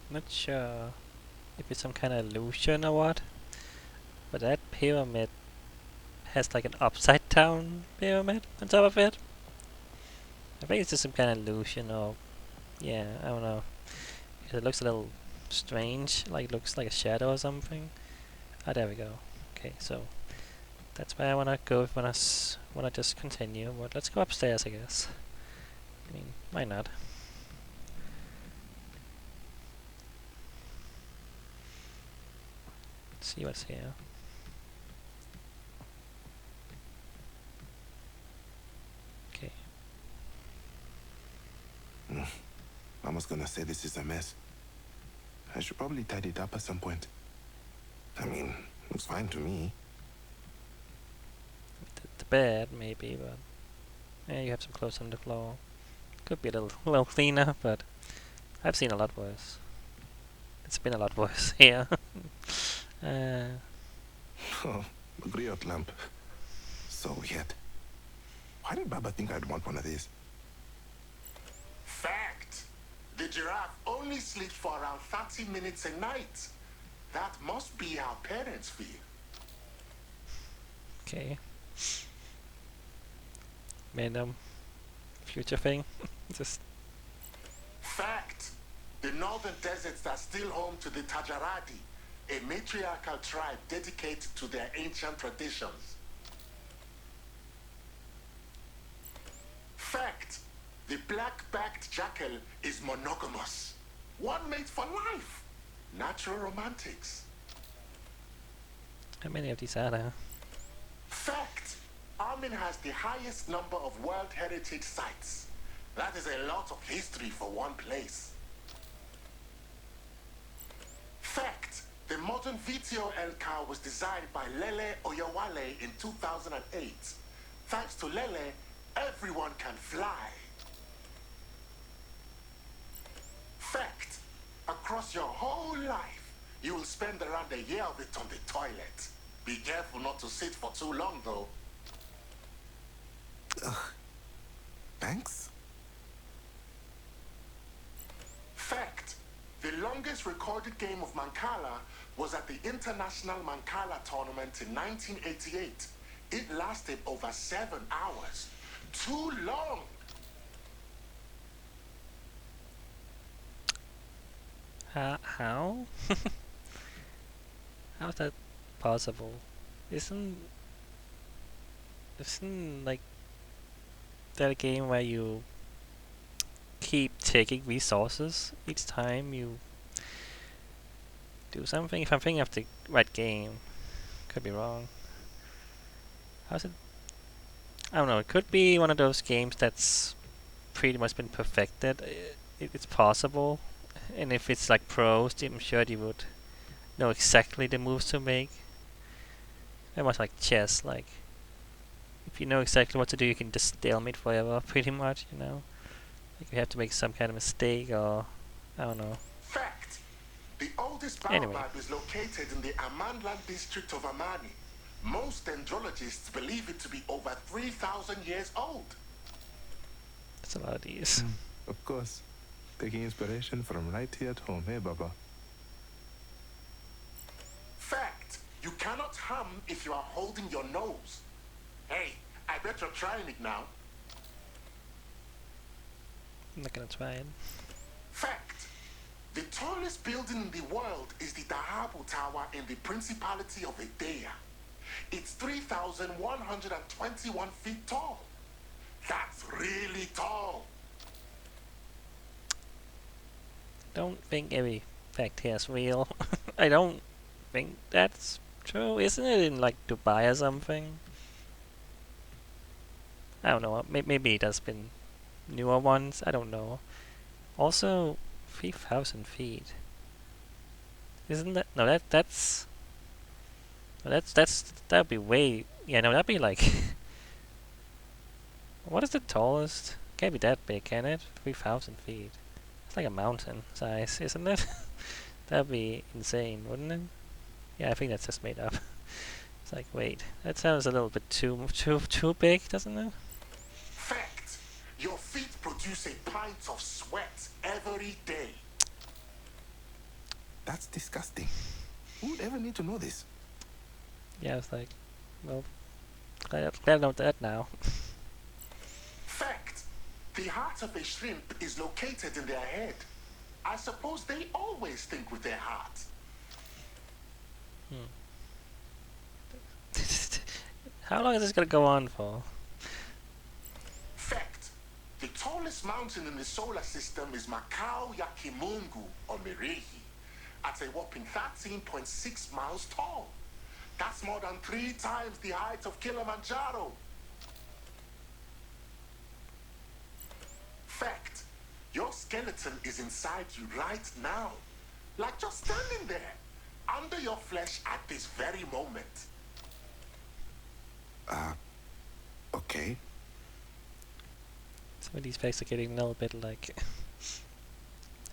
Not sure if it's some kind of illusion or what. But that pyramid has like an upside down pyramid on top of it. I think it's just some kind of illusion or, yeah, I don't know. Because it looks a little strange, like it looks like a shadow or something. Ah, there we go. Okay, so That's why I wanna go if wanna just continue. But let's go upstairs, I guess. I mean, why not? Let's see what's here. Okay. Mama's gonna say this is a mess. I should probably tidy it up at some point. I mean, looks fine to me. The bed, maybe, but yeah, you have some clothes on the floor. Could be a little cleaner, but I've seen a lot worse. It's been a lot worse here. Oh, the griot lamp. So weird. Why did Baba think I'd want one of these? Fact! The giraffe only sleeps for around 30 minutes a night. That must be how parents feel. Okay. Random future thing. Just Fact! The northern deserts are still home to the Tajaradi, a matriarchal tribe dedicated to their ancient traditions. Fact! The black-backed jackal is monogamous. One mate for life. Natural romantics. how many of these are there? Fact! Armin has the highest number of World Heritage sites. That is a lot of history for one place. Fact! The modern VTOL car was designed by Lele Oyawale in 2008. Thanks to Lele, everyone can fly. Fact! Across your whole life, you will spend around a year of it on the toilet. Be careful not to sit for too long, though. Thanks? Fact! The longest recorded game of Mancala was at the International Mancala Tournament in 1988. It lasted over 7 hours. Too long! How? How's that possible? Isn't like that a game where you keep taking resources each time you do something? If I'm thinking of the right game, could be wrong. How's it? I don't know. It could be one of those games that's pretty much been perfected. It's possible, and if it's like pros, I'm sure you would know exactly the moves to make. Very much like chess. Like if you know exactly what to do, you can just stalemate forever, pretty much. You know, like you have to make some kind of mistake, or I don't know. Fact! The oldest baobab Anyway. is located in the Amanland district of Amani. Most dendrologists believe it to be over 3,000 years old. That's a lot of these. Of course. Taking inspiration from right here at home, eh, Baba? Fact! You cannot hum if you are holding your nose. Hey, I bet you're trying it now. I'm not gonna try it. Fact! The tallest building in the world is the Dahabu Tower in the Principality of Edea. It's 3,121 feet tall. That's really tall. Don't think every fact here is real. I don't think that's true. Isn't it in like Dubai or something? I don't know. Maybe there's been newer ones. I don't know. Also, 3,000 feet. Isn't that? No, that's. No, that'd be way. Yeah, no, that'd be like. What is the tallest? Can't be that big, can it? 3,000 feet. It's like a mountain size, isn't it? That'd be insane, wouldn't it? Yeah, I think that's just made up. It's like, wait, that sounds a little bit too big, doesn't it? Fact! Your feet produce a pint of sweat every day. That's disgusting. Who would ever need to know this? Yeah, it's like, well, glad I know that now. Fact! The heart of a shrimp is located in their head. I suppose they always think with their heart. How long is this gonna go on for? Fact. The tallest mountain in the solar system is Makao Yakimungu on Mirihi at a whopping 13.6 miles tall. That's more than 3 times the height of Kilimanjaro. Fact. Your skeleton is inside you right now. Like just standing there, under your flesh at this very moment. Okay. Some of these facts are getting a little bit like...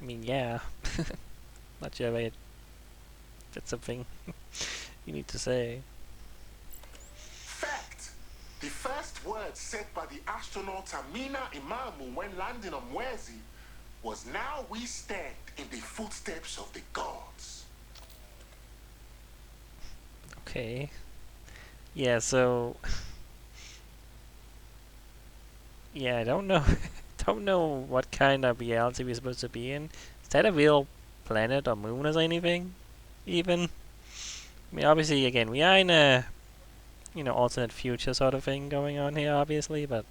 I mean, yeah. Not sure if that's something you need to say. Fact. The first word said by the astronaut Amina Imamu when landing on Mwezi was, "Now we stand in the footsteps of the gods." Okay. Yeah, so... Yeah, I don't know. Don't know what kind of reality we're supposed to be in. Is that a real planet or moon or anything? Even? I mean, obviously, again, we are in a, alternate future sort of thing going on here, obviously, but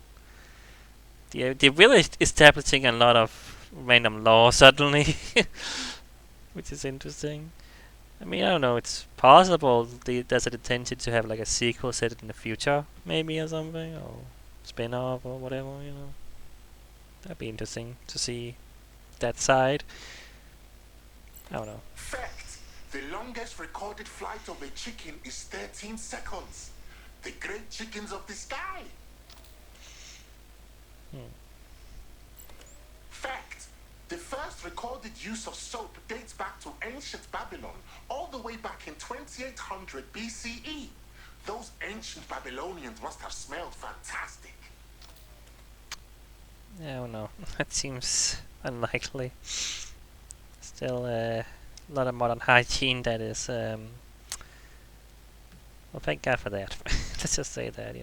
they're really establishing a lot of random law suddenly, which is interesting. I mean, I don't know, it's possible there's an intention to have like a sequel set in the future, maybe, or something, or spin-off or whatever, That'd be interesting to see that side. I don't know. Fact. The longest recorded flight of a chicken is 13 seconds. The great chickens of the sky. Fact. The first recorded use of soap dates back to ancient Babylon, all the way back in 2800 BCE. Those ancient Babylonians must have smelled fantastic. I don't know. That seems unlikely. Still a lot of modern hygiene that is... well, thank God for that. Let's just say that,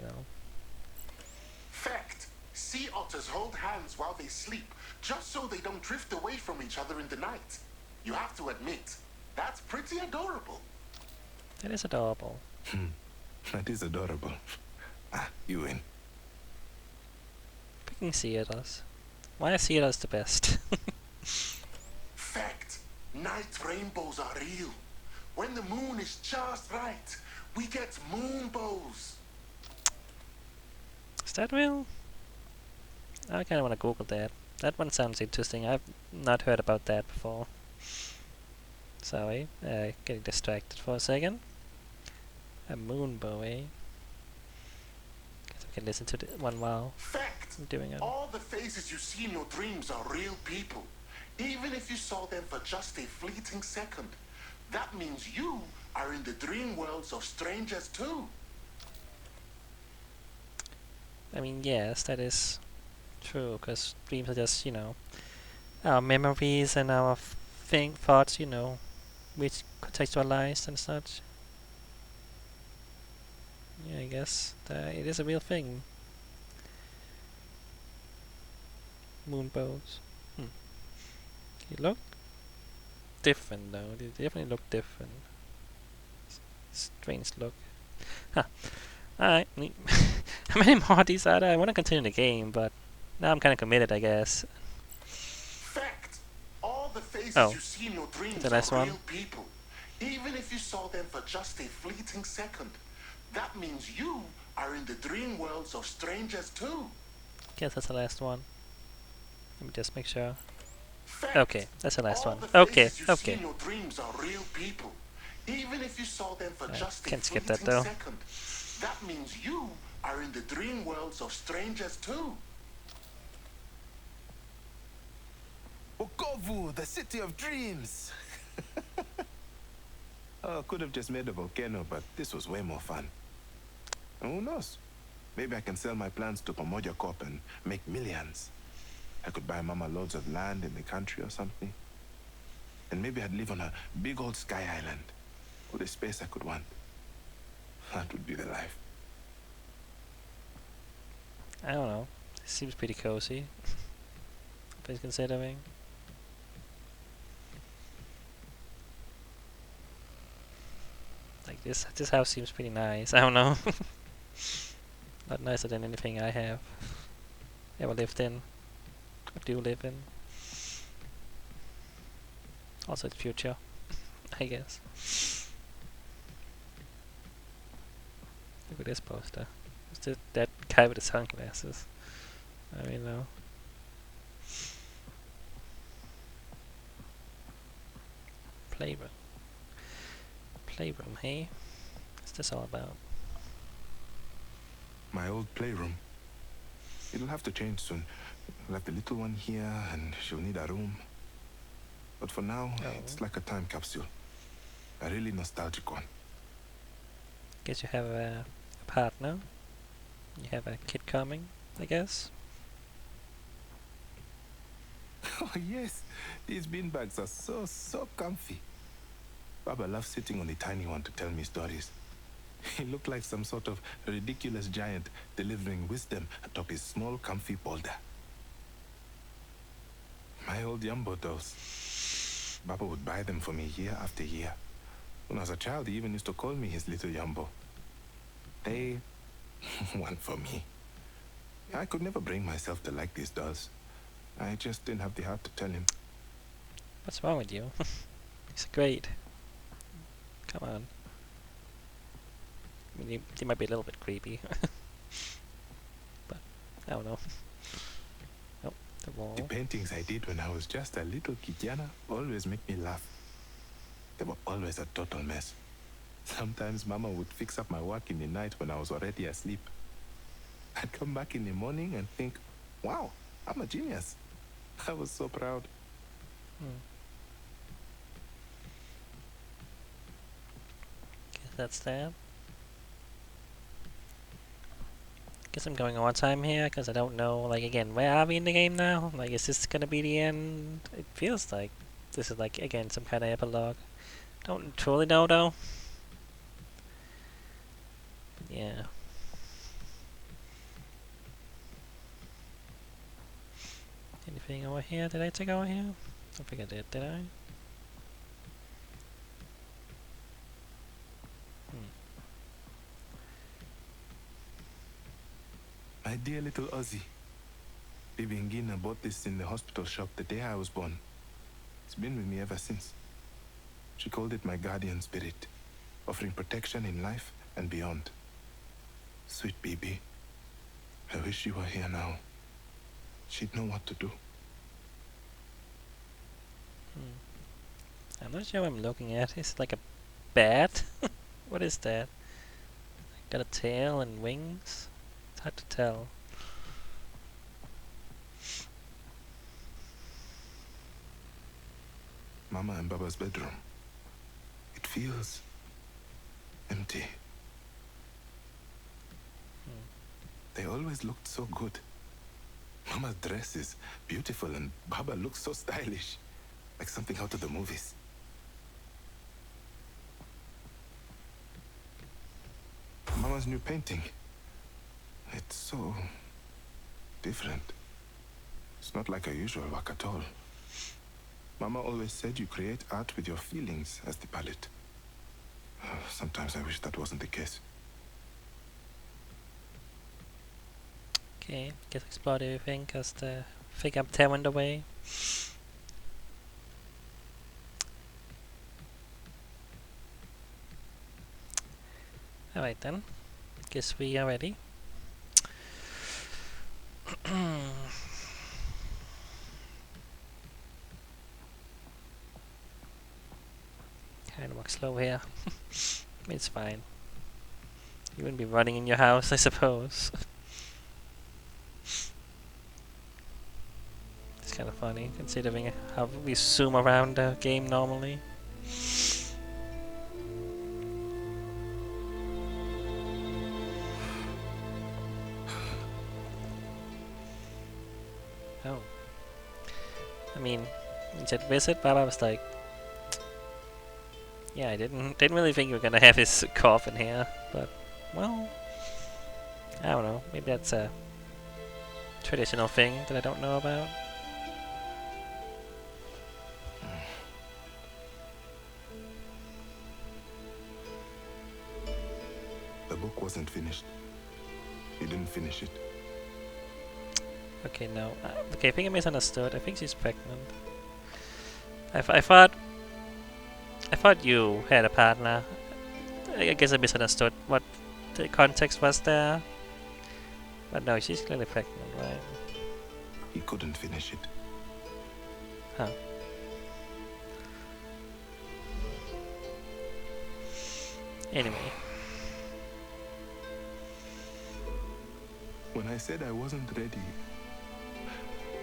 Fact. Sea otters hold hands while they sleep, just so they don't drift away from each other in the night. You have to admit, that's pretty adorable. That is adorable. That is adorable. You win. Picking sea otters. Why are sea otters the best? Fact. Night rainbows are real. When the moon is just right, we get moonbows. Is that real? I kind of want to Google that. That one sounds interesting. I've not heard about that before. Sorry, getting distracted for a second. A moonbow, eh? Guess I can listen to one while Fact. I'm doing it. All the faces you see in your dreams are real people. Even if you saw them for just a fleeting second, that means you are in the dream worlds of strangers too. I mean, yes, that is true, because dreams are just, our memories and our thoughts, which contextualized and such. Yeah, I guess it is a real thing. Moonbows. They look different, though. They definitely look different. Strange look. Huh. Alright. How many more of these are there? I want to continue the game, but now I'm kind of committed, I guess. Fact. All the faces Oh. you see in your dreams The last are one? real people. Even if you saw them for just a fleeting second, that means you are in the dream worlds of strangers too. Guess that's the last one. Let me just make sure. Fact. Okay, that's the last All one. the Okay, faces you see okay. in your dreams are real people. Even if you saw them for just a can't skip fleeting that, though. second, that means you are in the dream worlds of strangers too. Bukovu, the city of dreams. Could have just made a volcano, but this was way more fun. And who knows? Maybe I can sell my plans to Pamoja Corp and make millions. I could buy Mama loads of land in the country or something. And maybe I'd live on a big old sky island with a space I could want. That would be the life. I don't know. It seems pretty cozy. Please considering. Like this house seems pretty nice. I don't know. A lot nicer than anything I have ever lived in, or do live in. Also the future, I guess. Look at this poster. Is it that guy with the sunglasses? I mean, no. Playroom. Playroom, hey? What's this all about? My old playroom. It'll have to change soon. We'll have the little one here, and she'll need a room. But for now, it's like a time capsule. A really nostalgic one. Guess you have a partner. You have a kid coming, I guess. Oh, yes. These beanbags are so comfy. Baba loves sitting on the tiny one to tell me stories. He looked like some sort of ridiculous giant delivering wisdom atop his small, comfy boulder. My old Jumbo dolls. Baba would buy them for me year after year. When I was a child, he even used to call me his little Jumbo. They weren't for me. I could never bring myself to like these dolls. I just didn't have the heart to tell him. What's wrong with you? He's great. Come on. I mean, he might be a little bit creepy. But, I don't know. Oh, the wall. The paintings I did when I was just a little Kijana always make me laugh. They were always a total mess. Sometimes Mama would fix up my work in the night when I was already asleep. I'd come back in the morning and think, wow, I'm a genius. I was so proud. Guess that's that. Guess I'm going on time here, because I don't know, like, again, where are we in the game now? Like, is this gonna be the end? It feels like this is, like, again, some kind of epilogue. Don't truly know, though. But yeah. Anything over here? Did I take over here? I don't think I did I? My dear little Ozzy. Bibi Ngina bought this in the hospital shop the day I was born. It's been with me ever since. She called it my guardian spirit, offering protection in life and beyond. Sweet Bibi. I wish you were here now. She'd know what to do. I'm not sure what I'm looking at. Is it like a bat? What is that? Got a tail and wings? It's hard to tell. Mama and Baba's bedroom. It feels empty. They always looked so good. Mama's dress is beautiful and Baba looks so stylish. Like something out of the movies. Mama's new painting. It's so different. It's not like a usual work at all. Mama always said you create art with your feelings as the palette. Sometimes I wish that wasn't the case. Okay, guess explore everything because the thing I'm tearing away. Alright then, guess we are ready. Kinda walk slow here. It's fine. You wouldn't be running in your house, I suppose. It's kinda funny, considering how we zoom around the game normally. Oh. I mean, when you said visit, Baba was like, yeah, I didn't really think you were gonna have his coffin here, but, well, I don't know, maybe that's a traditional thing that I don't know about. The book wasn't finished. He didn't finish it. Okay, no. Okay, I think I misunderstood. I think she's pregnant. I thought you had a partner. I guess I misunderstood what the context was there. But no, she's clearly pregnant, right? He couldn't finish it. Huh. Anyway. When I said I wasn't ready,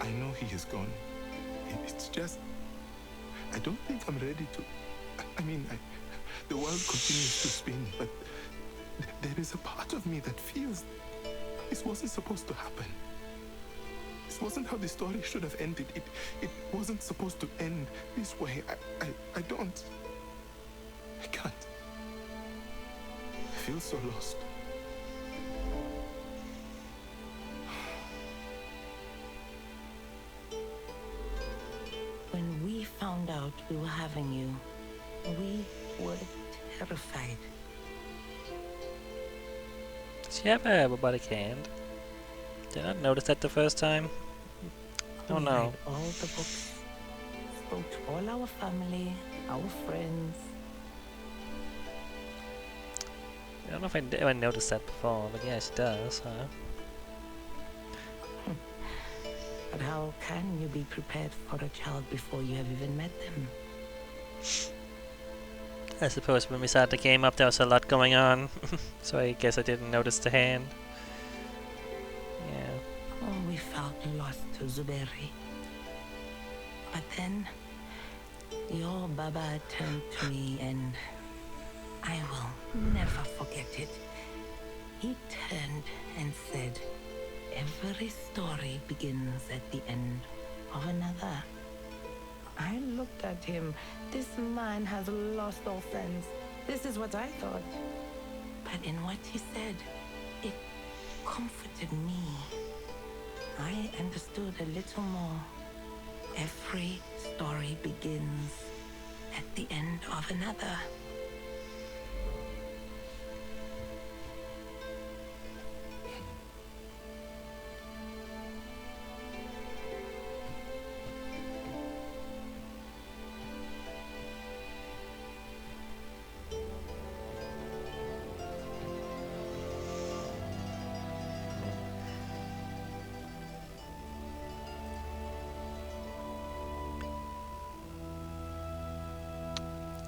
I know he is gone. It's just, I don't think I'm ready to. I mean, the world continues to spin, but there is a part of me that feels this wasn't supposed to happen. This wasn't how the story should have ended. It wasn't supposed to end this way. I don't. I can't. I feel so lost. When we found out we were having you, we were terrified. Does she have a robotic hand? Did I not notice that the first time? Oh We no. read all the books, spoke to all our family, our friends. I don't know if I ever noticed that before, but yeah, she does, huh? But how can you be prepared for a child before you have even met them? I suppose when we started the game up there was a lot going on, so I guess I didn't notice the hand. Yeah. Oh, we felt lost to Zuberi. But then, your Baba turned to me and I will never forget it. He turned and said, every story begins at the end of another. I looked at him. This man has lost all sense. This is what I thought. But in what he said, it comforted me. I understood a little more. Every story begins at the end of another.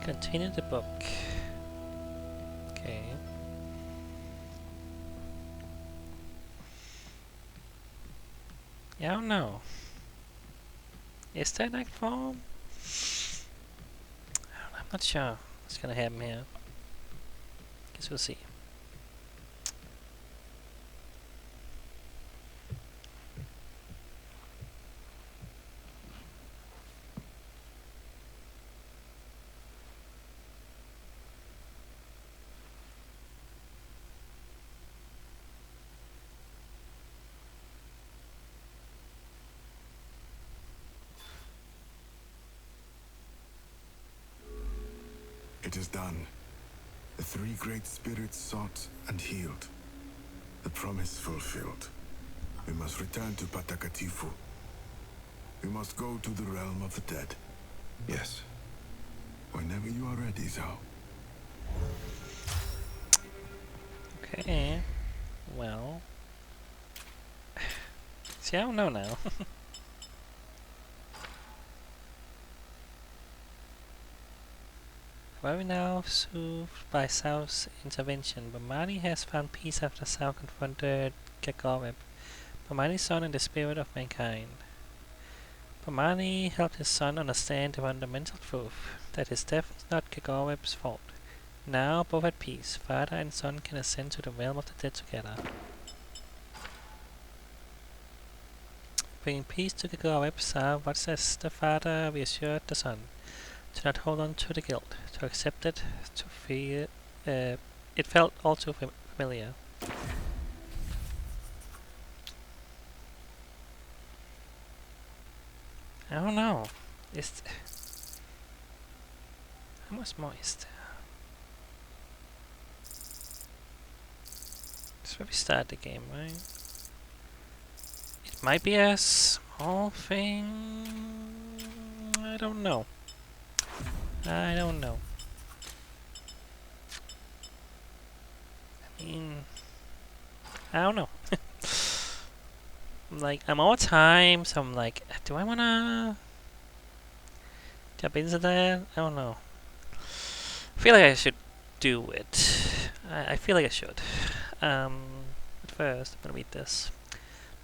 Continue the book. Okay. Yeah, I don't know. Is there an act form? I'm not sure what's gonna happen here. Guess we'll see. It is done. The three great spirits sought and healed. The promise fulfilled. We must return to Patakatifu. We must go to the realm of the dead. Yes. Whenever you are ready, ZAU. Okay. Well. See, I don't know now. Very now soothed by ZAU's intervention, Bomani has found peace after ZAU confronted Gagoreb, Bomani's son and the spirit of mankind. Bomani helped his son understand the fundamental truth, that his death is not Gagoreb's fault. Now, both at peace, father and son can ascend to the realm of the dead together. Bringing peace to Gagoreb, ZAU watched as the father reassured the son to not hold on to the guilt, to accept it, to feel it felt all too familiar. I don't know. How much more is there? That's where we start the game, right? It might be a small thing. I don't know. I don't know. I mean, I don't know. Like, I'm all time, so I'm like, do I wanna jump into that? I don't know. I feel like I should do it. I feel like I should. But first, I'm gonna read this.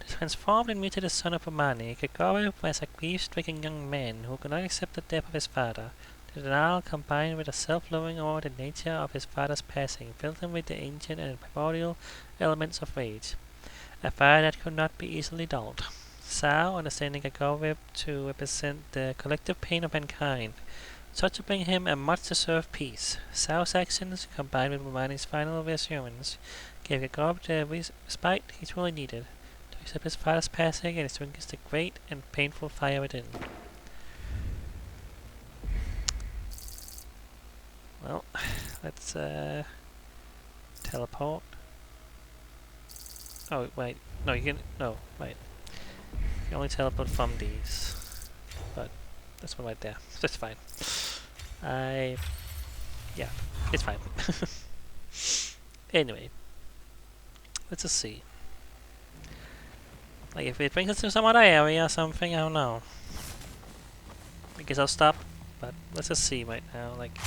Transformed and mutated son of Amani, Kagura was a grief-stricken young man who could not accept the death of his father. The denial, combined with the self-loathing over the nature of his father's passing, filled him with the ancient and primordial elements of rage. A fire that could not be easily dulled. ZAU, understanding Kagura to represent the collective pain of mankind, sought to bring him a much-deserved peace. ZAU's actions, combined with Amani's final reassurance, gave Kagura the respite he truly needed. Accept his father's passing and extinguish the great and painful fire within. Well, let's teleport. Oh wait, no, you can. No, wait. You can only teleport from these. But this one right there. That's fine. Yeah, it's fine. Anyway, let's just see. Like, if it brings us to some other area or something, I don't know. I guess I'll stop, but let's just see right now. Like,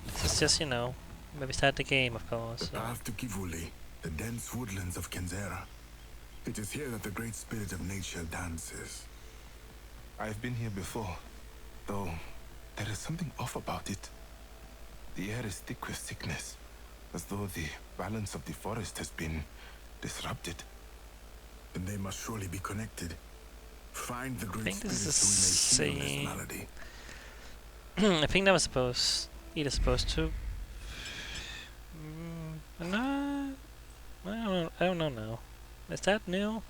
this is just, you know, maybe start the game, of course. The path to Kivuli, the dense woodlands of Kenzera. It is here that the great spirit of nature dances. I've been here before, though there is something off about it. The air is thick with sickness, as though the balance of the forest has been disrupted. Then they must surely be connected. Find the great this spirit is who may heal this malady. I think that was either supposed to. No, I don't know now. Is that new?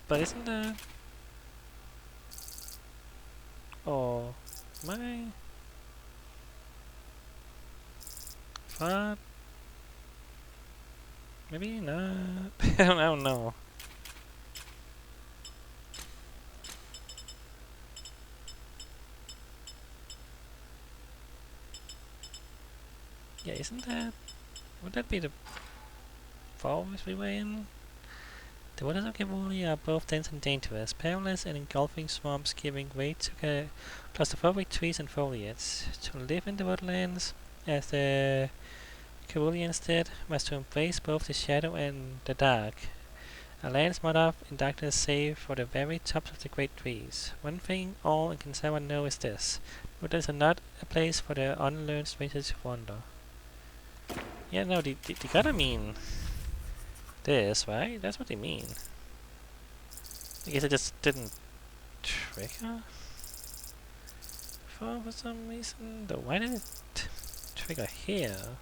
But isn't that? Oh, my. What? Maybe not. I don't know. Yeah, isn't that? Would that be the forest we were in? The waters of Kivuli are both dense and dangerous, perilous and engulfing swamps giving way to claustrophobic trees and foliage. To live in the woodlands, as the Kivulians did, was to embrace both the shadow and the dark. A land smothered up in darkness save for the very tops of the great trees. One thing all in Kenzera know is this: woodlands are not a place for the unlearned strangers to wander. Yeah, no, they gotta mean this, right? That's what they mean. I guess it just didn't trigger for some reason. Though, why did it trigger here?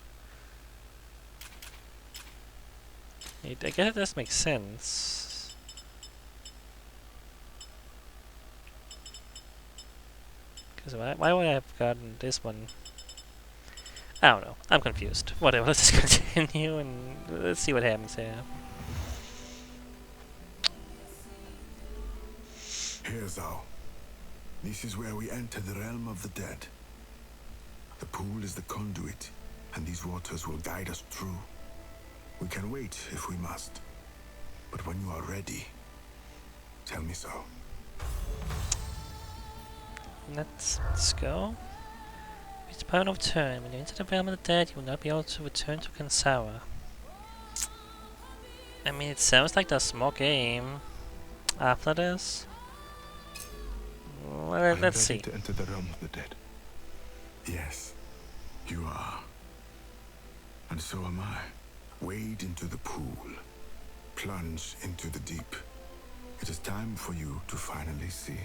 I guess it does make sense. Because why would I have gotten this one? I don't know. I'm confused. Whatever, let's just continue and let's see what happens here. Here, ZAU. This is where we enter the realm of the dead. The pool is the conduit, and these waters will guide us through. We can wait if we must. But when you are ready, tell me so. Let's go. It's point of turn. When you enter the realm of the dead, you will not be able to return to Kenzera. I mean, it sounds like a small game. After this, well, let's see. To enter the realm of the dead. Yes, you are. And so am I. Wade into the pool. Plunge into the deep. It is time for you to finally see.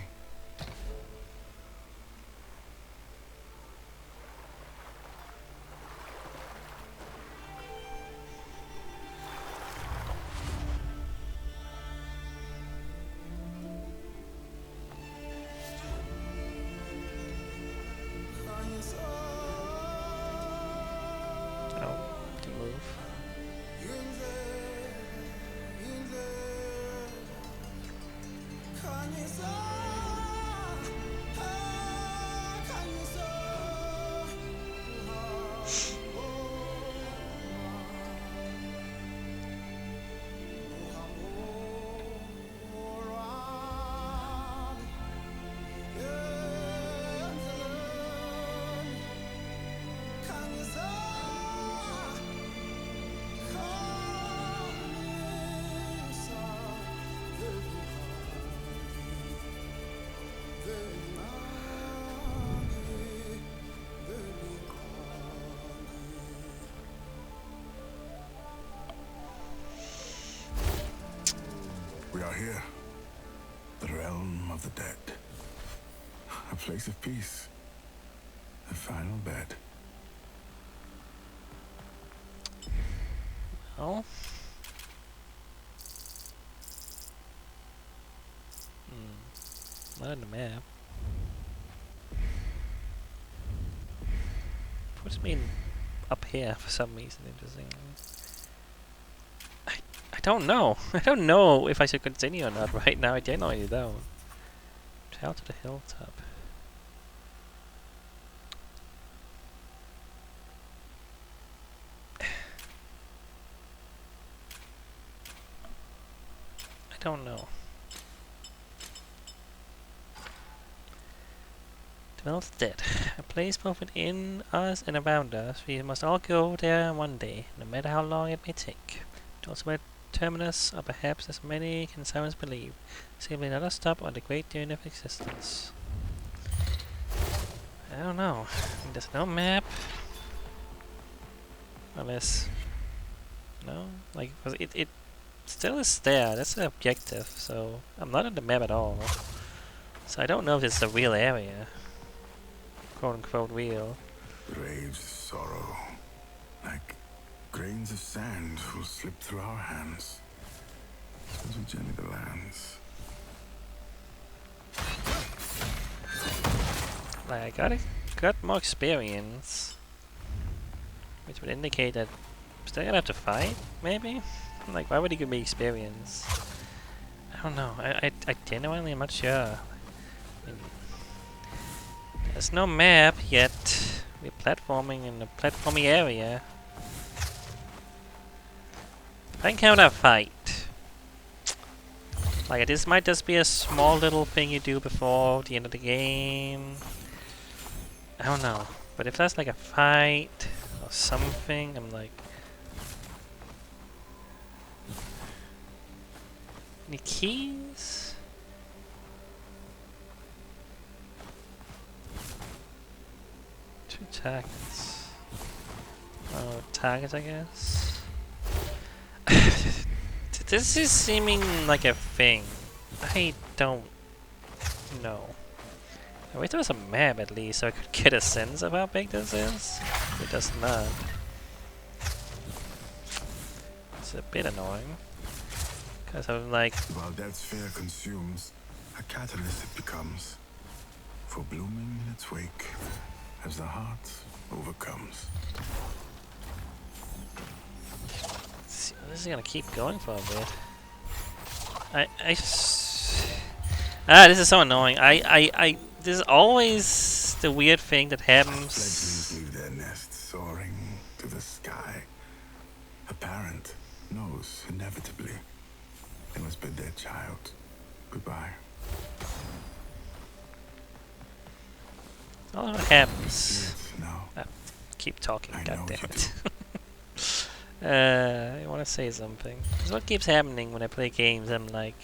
are here. The realm of the dead. A place of peace. A final bed. Oh. Not on the map. Puts me up here for some reason, interesting. I don't know. I don't know if I should continue or not right now. I genuinely don't. Travel to the hilltop. I don't know. The world's dead. A place both within us and around us. We must all go there one day, no matter how long it may take. To also terminus, or perhaps as many Kenzerans believe, simply another stop on the great journey of existence. I don't know. There's no map. Unless... No? Like, it still is there. That's the objective, so... I'm not on the map at all. So I don't know if it's a real area. Quote unquote real. Rage, sorrow. Like grains of sand will slip through our hands. As we journey the lands. Like, I got more experience. Which would indicate that I'm still gonna have to fight, maybe? Like, why would he give me experience? I don't know. I genuinely am not sure. I mean, there's no map yet. We're platforming in a platformy area. I can count a fight. Like, this might just be a small little thing you do before the end of the game. I don't know. But if that's like a fight or something, I'm like... Any keys? Two targets. Oh, targets, I guess. This is seeming like a thing. I don't know. I wish there was a map at least so I could get a sense of how big this is. It does not. It's a bit annoying. Because I'm like... While that sphere consumes, a catalyst it becomes. For blooming in its wake, as the heart overcomes. This is gonna keep going for a bit. This is so annoying. This is always the weird thing that happens. Fledglings leave their nests soaring to the sky. A parent knows inevitably they must bid their child goodbye. Oh, what happens? No. Keep talking, I know goddammit. I want to say something. This is what keeps happening when I play games. I'm like...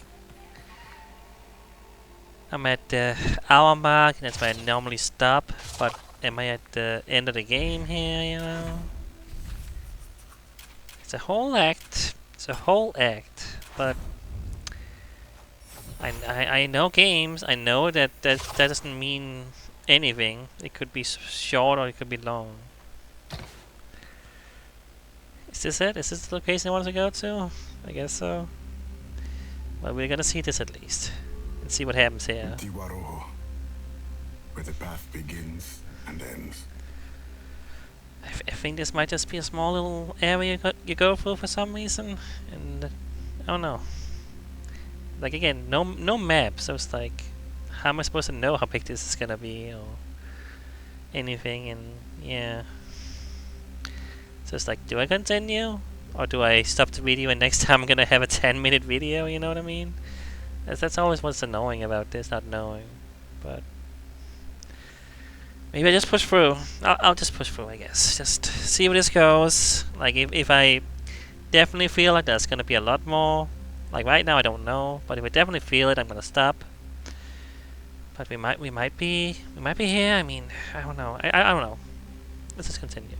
I'm at the hour mark, and that's where I normally stop. But am I at the end of the game here, you know? It's a whole act. It's a whole act. But... I know games. I know that doesn't mean anything. It could be short or it could be long. Is this it? Is this the location I want to go to? I guess so. Well, we're gonna see this at least. And see what happens here. Tiwaroho, where the path begins and ends. I think this might just be a small little area you go through for some reason. And I don't know. Like again, no map, so it's like, how am I supposed to know how big this is gonna be or anything? And yeah. So it's like, do I continue? Or do I stop the video and next time I'm gonna have a 10-minute video, you know what I mean? That's always what's annoying about this, not knowing. But maybe I just push through. I'll just push through, I guess. Just see where this goes. Like, if I definitely feel like there's gonna be a lot more. Like right now I don't know, but if I definitely feel it, I'm gonna stop. But we might be here. I mean, I don't know. I don't know. Let's just continue.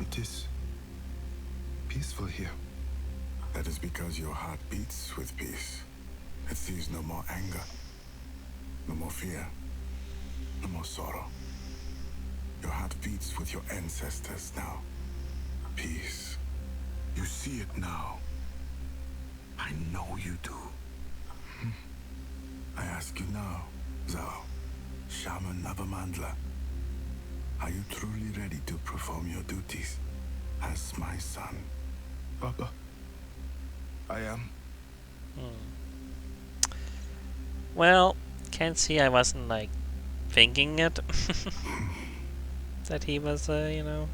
It is peaceful here. That is because your heart beats with peace. It sees no more anger, no more fear, no more sorrow. Your heart beats with your ancestors now. Peace. You see it now. I know you do. I ask you now, ZAU, Shaman Nabamandla, are you truly ready to perform your duties as my son? Papa, I am. Well, can't see I wasn't like thinking it. That he was, you know,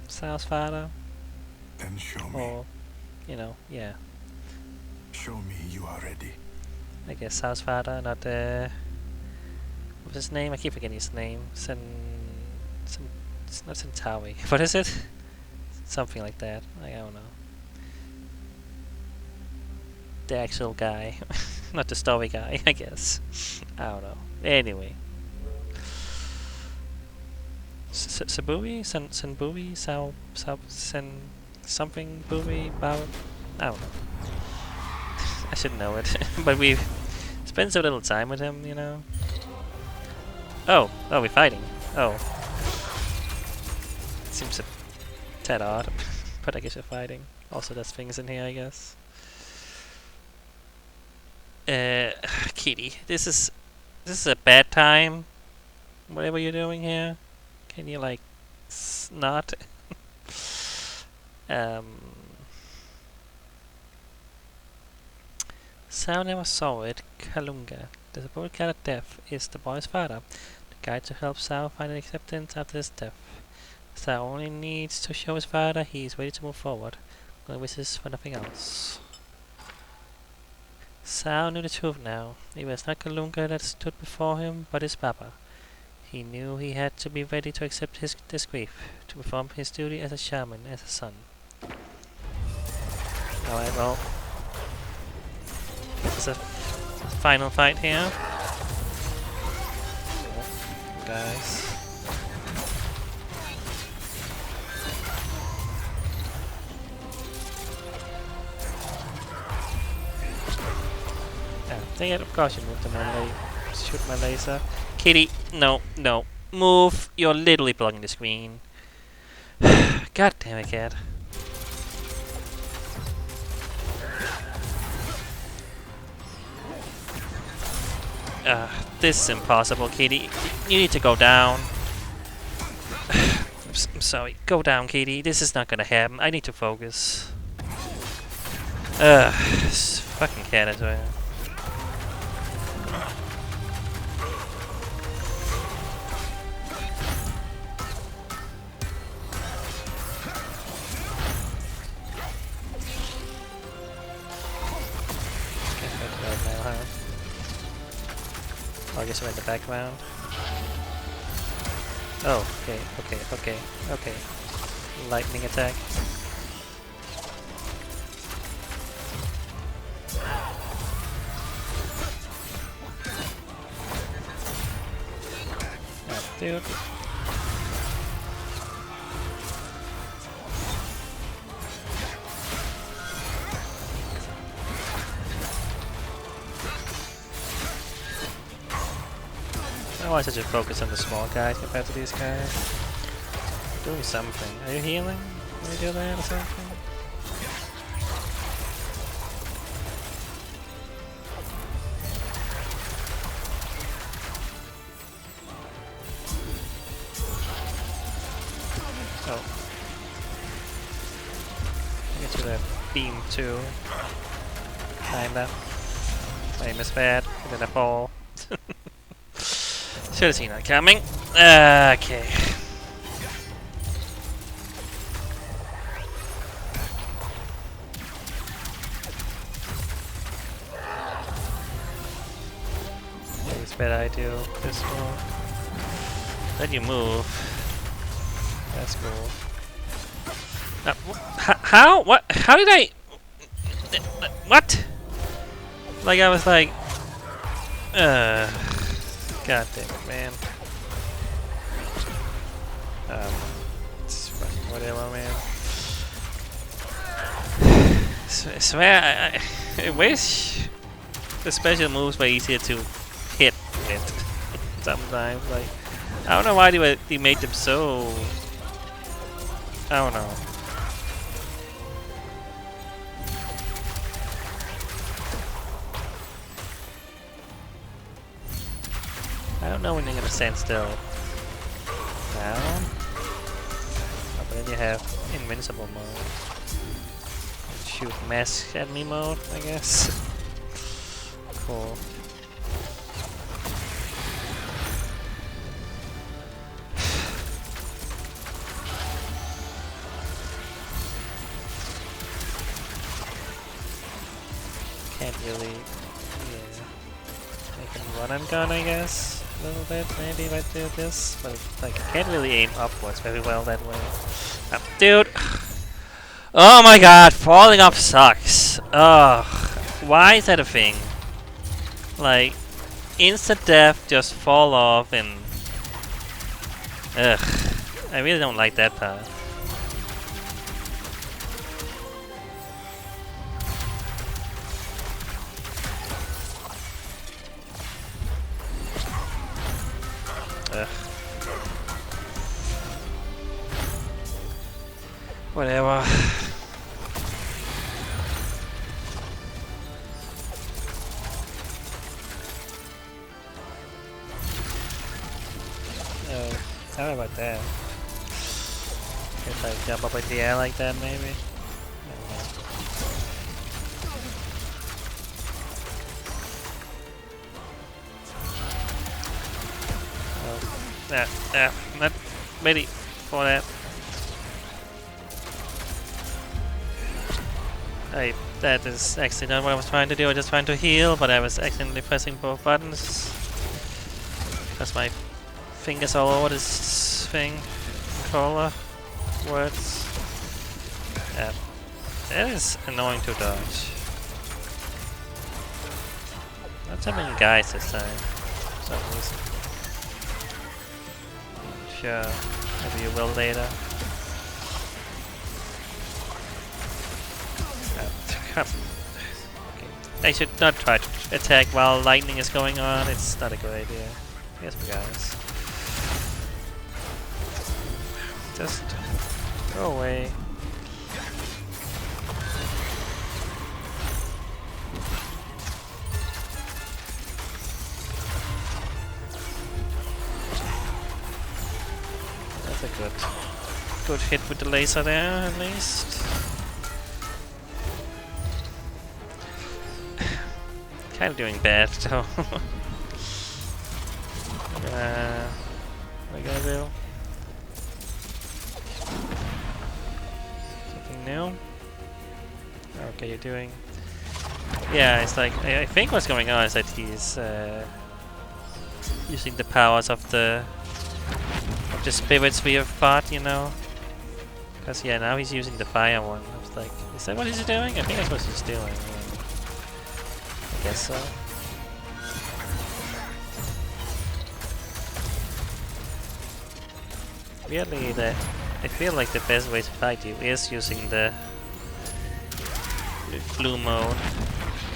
Sal's father. Then show me. Or, you know, yeah. Show me you are ready. I guess Sal's father, not what's his name? I keep forgetting his name. It's not Centauri. What is it? Something like that. I don't know. The actual guy. Not the story guy, I guess. I don't know. Anyway. Saburi? Senburi? Sen... Something? Buri? Bao? I don't know. I should know it. But we've spent so little time with him, you know? Oh! Oh, we're fighting. Oh. Seems a tad odd. But I guess we're fighting. Also, there's things in here, I guess. Kitty, this is a bad time. Whatever you're doing here, can you like not? Sao never saw it. Kalunga, the volcanic of death, is the boy's father. The guide to help Sao find an acceptance after his death. Sao only needs to show his father he is ready to move forward. No wishes for nothing else. Sao knew the truth now. It was not Kalunga that stood before him, but his papa. He knew he had to be ready to accept this grief, to perform his duty as a shaman, as a son. Alright, well, this is a final fight here. Oh, guys. Dang it, of course you moved to my shoot my laser. Kitty, no, no. Move! You're literally blocking the screen. God damn it, cat. This is impossible, Kitty. You need to go down. I'm sorry. Go down, Kitty. This is not gonna happen. I need to focus. This fucking cat is right. I guess I'm in the background. Oh, okay. Lightning attack. Oh, dude. Why such a focus on the small guys compared to these guys? Doing something. Are you healing? Can you do that or something? Oh. I get to the beam too. Kinda. My aim is bad. And then I fall. Should have seen that coming. Okay. It's better I do this move. Then you move. That's cool. How? What? How did I? What? Like I was like. God damn it, man. It's fucking whatever, man. I swear, I wish. the special moves were easier to hit with sometimes. Like, I don't know why they made them so. I don't know. I don't know when you're gonna stand still. Down. Oh, but then you have invincible mode. Shoot mask enemy mode, I guess. Cool. Can't really, yeah. I can run and gun, I guess, a little bit, maybe if I do this, but like I can't really aim upwards very well that way. Dude! Oh my god, falling off sucks. Ugh, why is that a thing? Like, instant death, just fall off and... Ugh, I really don't like that part. Ugh. Whatever. Oh, sorry about that. If I jump up in the air like that, maybe. I don't know. Not ready for that. That is actually not what I was trying to do. I was just trying to heal, but I was accidentally pressing both buttons. Because my fingers all over this thing. Controller. Words. Yeah. That is annoying to dodge. Not so many guys this time. For some reason. Sure. Maybe you will later. Okay. I should not try to attack while lightning is going on. It's not a good idea. Yes, guys. Just go away. That's a good hit with the laser there, at least. Kind of doing bad, though. What are we gonna do? Something new? Okay, you're doing... Yeah, it's like... I think what's going on is that he's using the powers of the spirits we have fought, you know? Because, yeah, now he's using the fire one. I was like, is that what he's doing? I think that's what he's doing. Yeah. I guess so. Really, I feel like the best way to fight you is using the blue mode.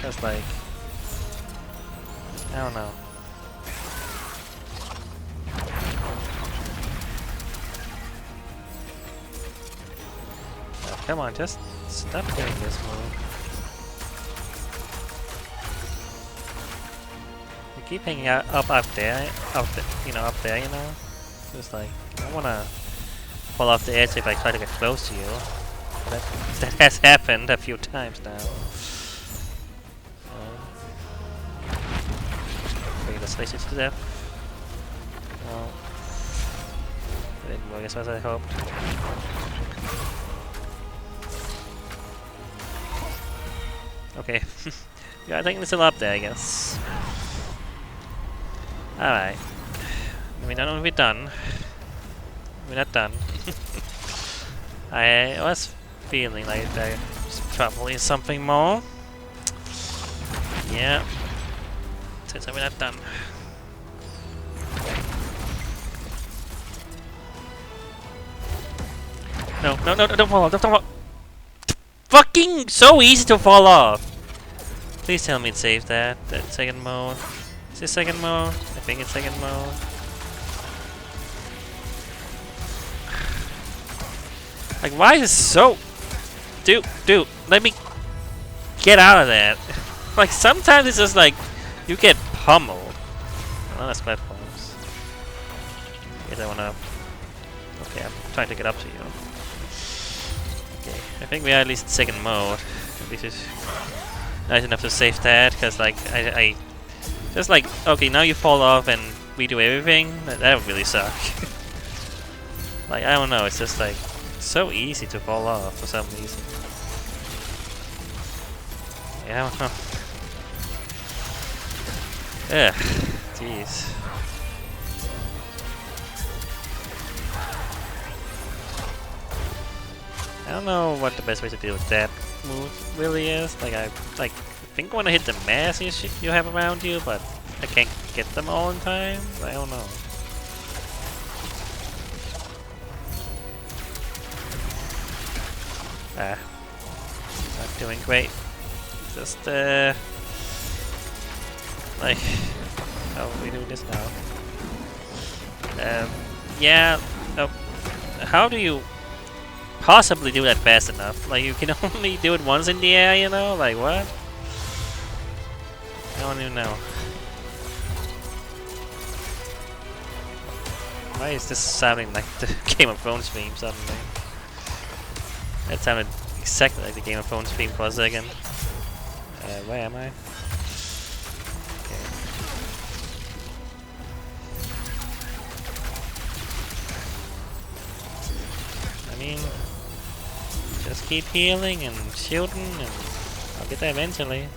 Cause like, I don't know. Oh, come on, just stop doing this move. Keep hanging out up there, up there, you know. Just like I don't wanna fall off the edge if I try to get close to you. That has happened a few times now. Okay, let's face it to death. Well, it didn't work as well as I hoped. Okay, yeah, I think it's still up there, I guess. Alright. We're done. We're not done. I was feeling like there's probably something more. Yeah. Since we're not done. No, don't fall off, don't fall off. Fucking so easy to fall off. Please tell me it saved that second mode. Is it second mode? I think it's second mode. Like, why is it so... Dude, let me get out of that. Like, sometimes it's just like, you get pummeled. Oh, that's platforms. I guess I wanna... Okay, I'm trying to get up to you. Okay, I think we are at least second mode. This is nice enough to save that, because like, I just like, okay, now you fall off and redo everything? That would really suck. Like, I don't know, it's just like, so easy to fall off for some reason. Yeah, I don't know. Ugh, jeez. I don't know what the best way to deal with that move really is. Like, I think I want to hit the mass you have around you, but I can't get them all in time. I don't know. Ah, not doing great. Just like, how are we doing this now? Yeah. Oh, how do you possibly do that fast enough? Like, you can only do it once in the air, you know? Like, what? I don't even know. Why is this sounding like the Game of Thrones theme suddenly? That sounded exactly like the Game of Thrones theme for a second. Where am I? Okay. I mean, just keep healing and shooting, and I'll get there eventually.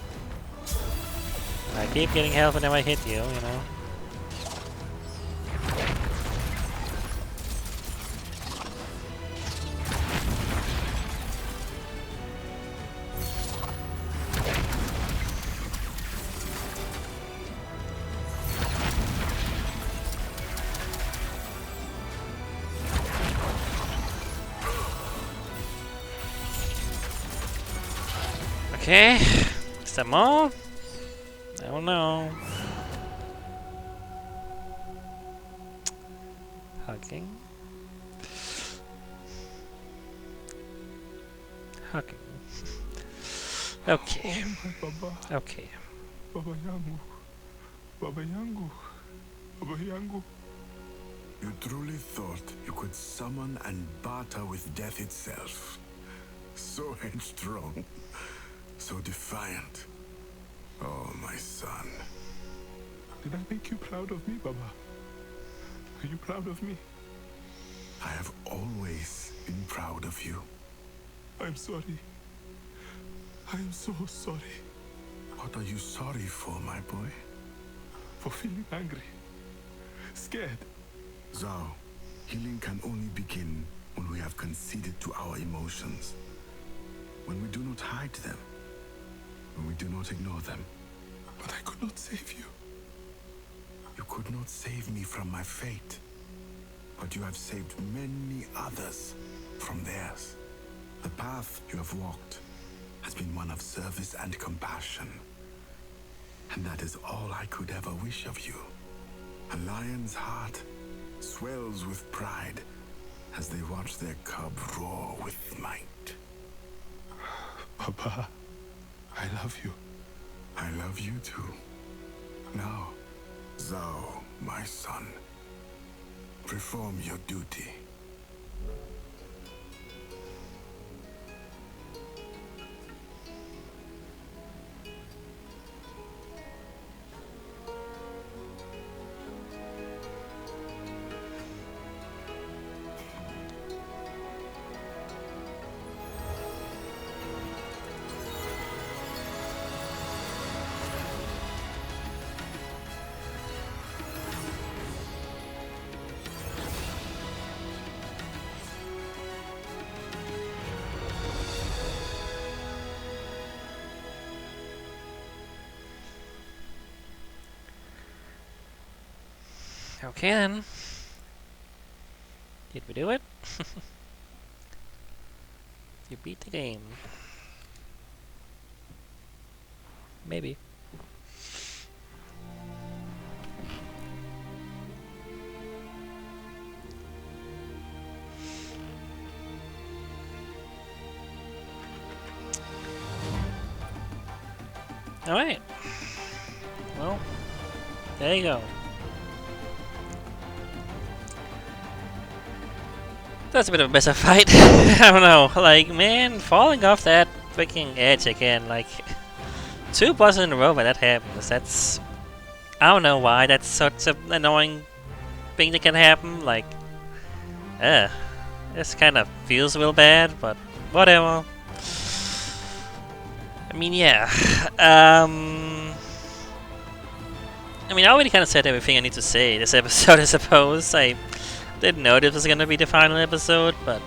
I keep getting health whenever I hit you, you know. Okay, is that more? I don't know. Hugging. Hugging. Okay. Oh, Baba. Okay. Baba yangu. Baba yangu. Baba yangu. You truly thought you could summon and barter with death itself. So headstrong. So defiant. Oh, my son. Did I make you proud of me, Baba? Are you proud of me? I have always been proud of you. I'm sorry. I am so sorry. What are you sorry for, my boy? For feeling angry. Scared. ZAU, healing can only begin when we have conceded to our emotions. When we do not hide them. When we do not ignore them. But I could not save you. You could not save me from my fate. But you have saved many others from theirs. The path you have walked has been one of service and compassion. And that is all I could ever wish of you. A lion's heart swells with pride as they watch their cub roar with might. Papa, I love you. I love you too. Now, ZAU, my son, perform your duty. Okay then. Did we do it? You beat the game. maybe. Alright. Well, there you go. That's a bit of a better fight. I don't know. Like, man, falling off that freaking edge again. Like, 2 bosses in a row when that happens. That's... I don't know why that's such an annoying thing that can happen. Like, this kind of feels real bad, but whatever. I mean, yeah. I mean, I already kind of said everything I need to say this episode, I suppose. I didn't know this was gonna be the final episode, but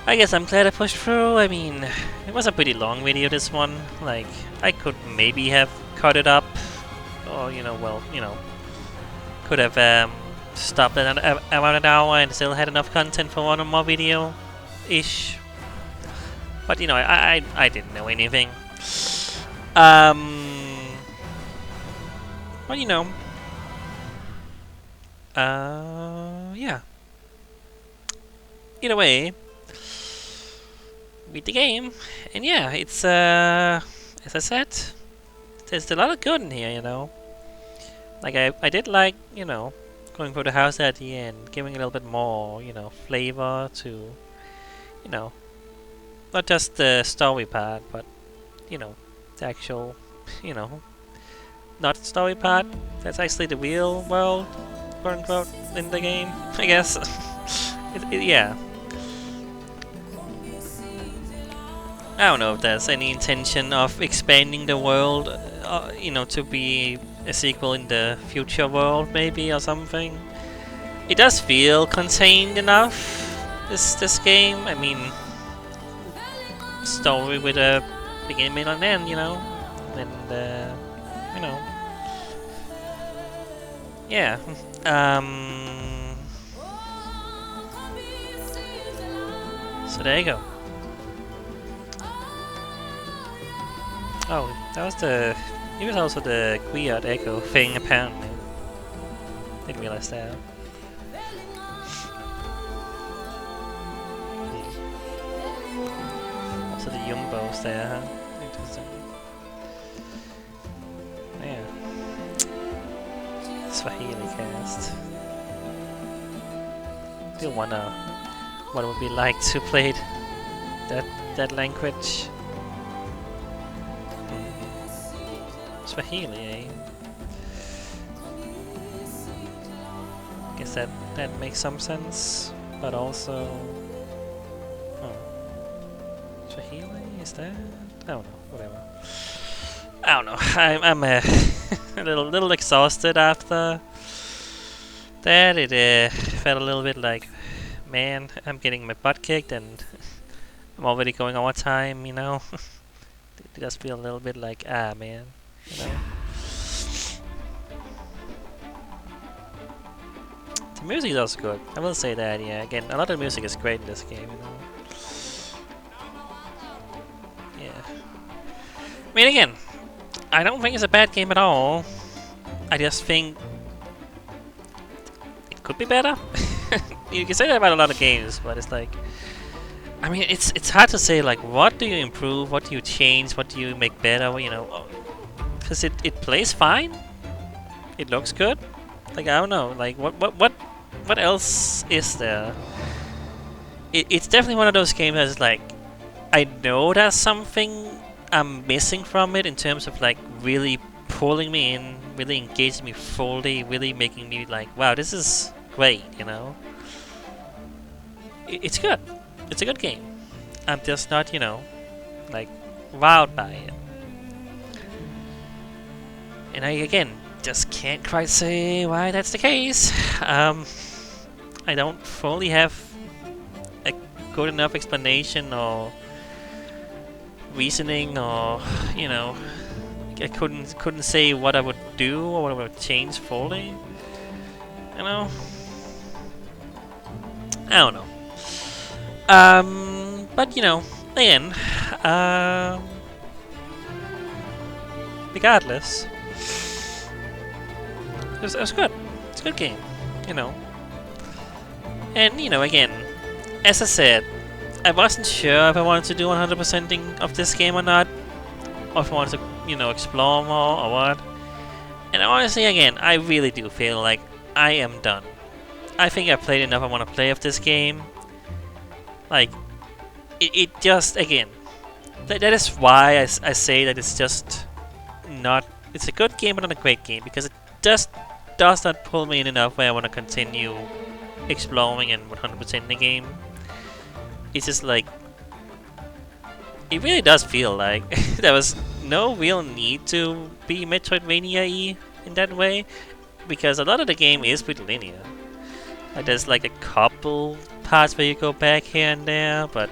I guess I'm glad I pushed through. I mean, it was a pretty long video, this one. Like, I could maybe have cut it up, or, you know, well, you know, could have stopped at around an hour and still had enough content for one more video-ish. But, you know, I didn't know anything. But, you know. Yeah. Either way, beat the game. And yeah, it's, as I said, there's a lot of good in here, you know. Like, I did like, you know, going through the house at the end, giving a little bit more, you know, flavor to, you know, not just the story part, but, you know, the actual, you know, not story part. That's actually the real world, quote unquote, in the game, I guess. Yeah. I don't know if there's any intention of expanding the world, you know, to be a sequel in the future world, maybe, or something. It does feel contained enough, this game. I mean, story with a beginning, middle, and end, you know, and you know, yeah. So there you go. Oh, that was the. It was also the weird echo thing, apparently. Didn't realize that. Also the Yumbos there, huh? Interesting. Yeah. Swahili cast. Still wonder what it would be like to play that language. Swahili, eh? Guess that makes some sense, but also, Swahili, is that? I don't know. Whatever. I don't know. I'm a little exhausted after that. It felt a little bit like, man, I'm getting my butt kicked and I'm already going overtime. You know, it does feel a little bit like, man. You know. The music is also good. I will say that. Yeah. Again, a lot of music is great in this game. You know. Yeah. I mean, again, I don't think it's a bad game at all. I just think it could be better. You can say that about a lot of games, but it's like, I mean, it's hard to say, like, what do you improve, what do you change, what do you make better, you know, because it plays fine, it looks good, like, I don't know, like, what else is there? It's definitely one of those games that's like, I know there's something I'm missing from it in terms of, like, really pulling me in, really engaging me fully, really making me like, wow, this is great, you know. It's good. It's a good game. I'm just not, you know, like, wowed by it. And I, again, just can't quite say why that's the case. I don't fully have a good enough explanation or reasoning, or, you know, I couldn't say what I would do or what I would change fully. You know? I don't know. But, you know, again, regardless, it was good. It's a good game, you know. And, you know, again, as I said, I wasn't sure if I wanted to do 100%ing of this game or not, or if I wanted to, you know, explore more or what. And honestly, again, I really do feel like I am done. I think I've played enough I want to play of this game. Like, it just, again, that is why I say that it's just not, it's a good game but not a great game, because it just does not pull me in enough where I want to continue exploring and 100% the game. It's just like, it really does feel like there was no real need to be Metroidvania-y in that way, because a lot of the game is pretty linear. Like, there's like a couple parts where you go back here and there, but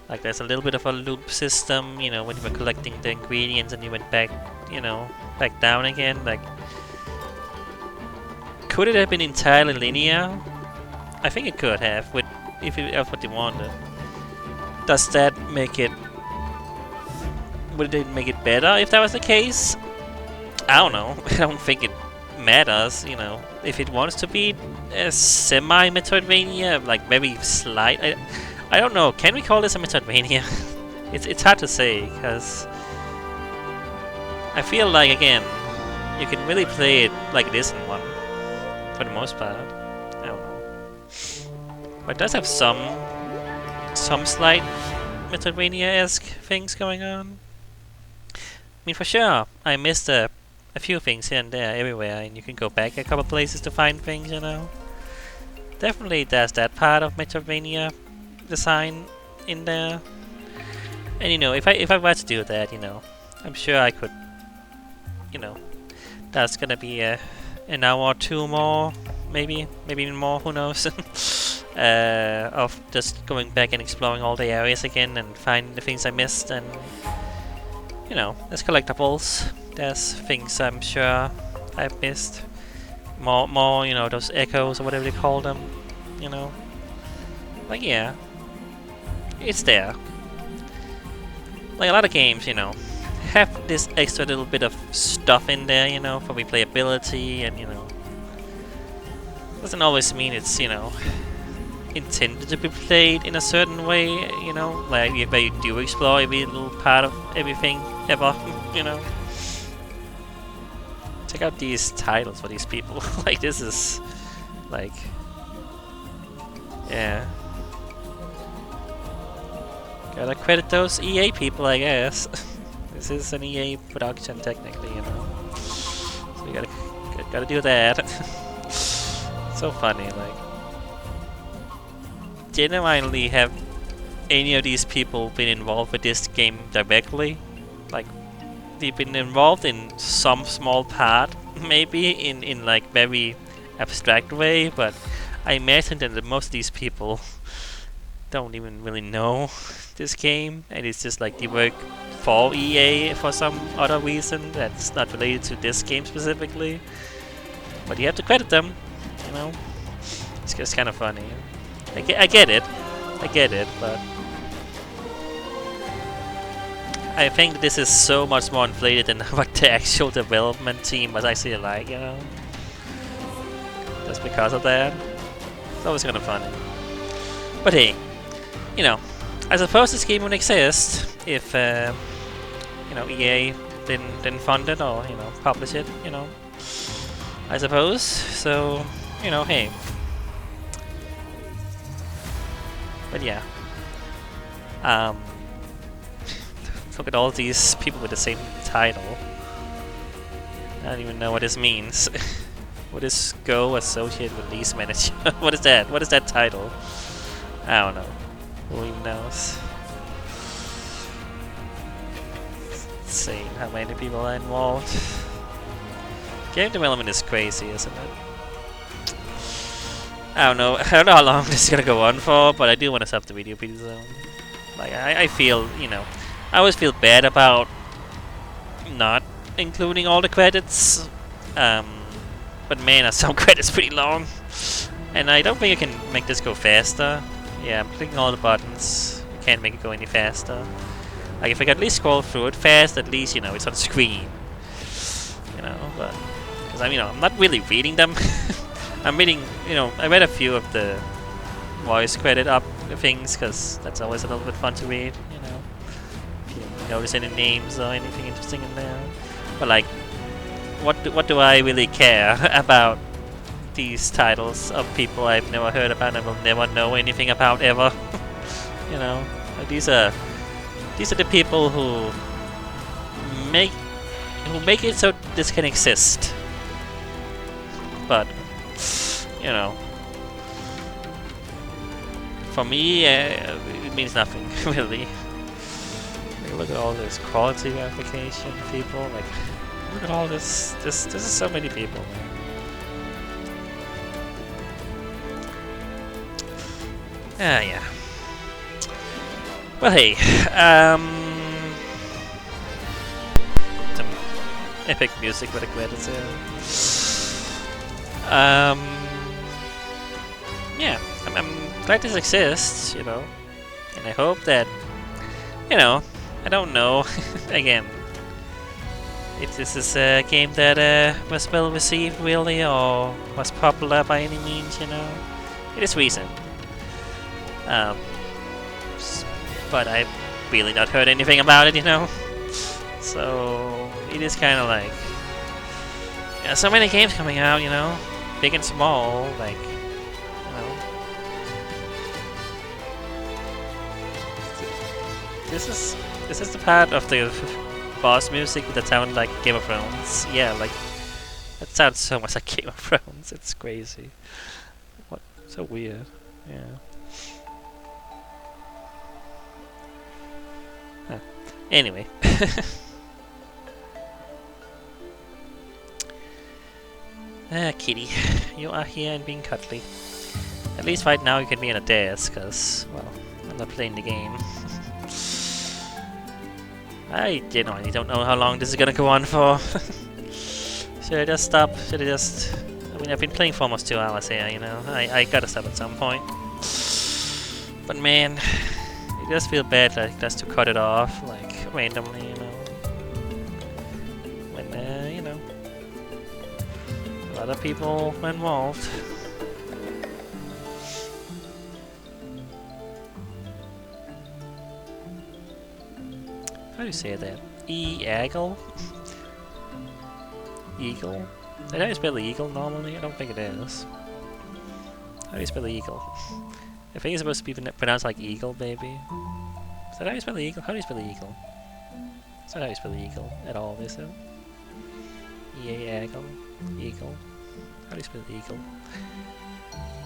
like there's a little bit of a loop system, you know, when you were collecting the ingredients and you went back, you know, back down again. Like, could it have been entirely linear? I think it could have, with if that's what they wanted. Does that make it? Would it make it better if that was the case? I don't know. I don't think it matters, you know. If it wants to be a semi-Metroidvania, like very slight, I don't know. Can we call this a Metroidvania? it's hard to say, because I feel like, again, you can really play it like it is in one, for the most part. I don't know. But it does have some slight Metroidvania-esque things going on. I mean, for sure, I missed a few things here and there everywhere, and you can go back a couple places to find things, you know. Definitely there's that part of Metroidvania design in there. And, you know, if I were to do that, you know, I'm sure I could, you know, that's gonna be an hour or two more, maybe even more, who knows. Of just going back and exploring all the areas again and finding the things I missed. And, you know, there's collectibles, there's things I'm sure I've missed, more, you know, those echoes or whatever they call them, you know. Like, yeah, it's there. Like, a lot of games, you know, have this extra little bit of stuff in there, you know, for replayability, and, you know, doesn't always mean it's, you know, intended to be played in a certain way, you know, like where you do explore every little part of everything ever, you know. Check out these titles for these people. Like, this is, like, yeah. Gotta credit those EA people, I guess. This is an EA production, technically, you know. So you gotta do that. So funny, like. Genuinely, have any of these people been involved with this game directly? Like, they've been involved in some small part, maybe in like very abstract way, but I imagine that most of these people don't even really know this game, and it's just like they work for EA for some other reason that's not related to this game specifically. But you have to credit them, you know. It's just kind of funny. I get it, but I think that this is so much more inflated than what the actual development team was actually like, you know. Just because of that. It's always kind of funny. But hey, you know, I suppose this game would exist if, you know, EA didn't fund it or, you know, publish it, you know. I suppose. So, you know, hey. But yeah. Look at all these people with the same title. I don't even know what this means. What is Go Associate Release Manager? What is that? What is that title? I don't know. Who even knows? It's insane how many people are involved. Game development is crazy, isn't it? I don't know how long this is gonna go on for, but I do want to stop the video pretty soon. Like, I feel, you know, I always feel bad about not including all the credits. But man, are some credits pretty long. And I don't think I can make this go faster. Yeah, I'm clicking all the buttons. I can't make it go any faster. Like if I could at least scroll through it fast, at least it's on screen. But because I'm not really reading them. I'm reading, I read a few of the voice credit up things because that's always a little bit fun to read. If you notice any names or anything interesting in there. But like, what do I really care about these titles of people I've never heard about and will never know anything about ever? Like these are the people who make it so this can exist. But for me, it means nothing really. Like, look at all this quality verification people. Like, look at all this. This is so many people, man. Yeah. Well, hey, some epic music with the credits here. Yeah, I'm glad this exists, and I hope that, I don't know, again, if this is a game that was well received really, or was popular by any means, it is recent. But I've really not heard anything about it, so it is kind of like, so many games coming out, big and small, like, This is the part of the boss music that sounds like Game of Thrones. Yeah, like that sounds so much like Game of Thrones. It's crazy. What? So weird. Yeah. Huh. Anyway. Kitty, you are here and being cuddly. At least right now you can be in a desk, cause well, I'm not playing the game. I genuinely don't know how long this is gonna go on for. Should I just stop? Should I just... I've been playing for almost 2 hours here, I gotta stop at some point. But man, it does feel bad, like, just to cut it off, like, randomly, When, a lot of people were involved. How do you say that? Eagle? Eagle? Is that how you spell eagle normally? I don't think it is. How do you spell eagle? I think it's supposed to be pronounced like eagle, baby. Is that how you spell eagle? How do you spell eagle? Is that how you spell eagle at all, is it? Eagle? Eagle? How do you spell eagle?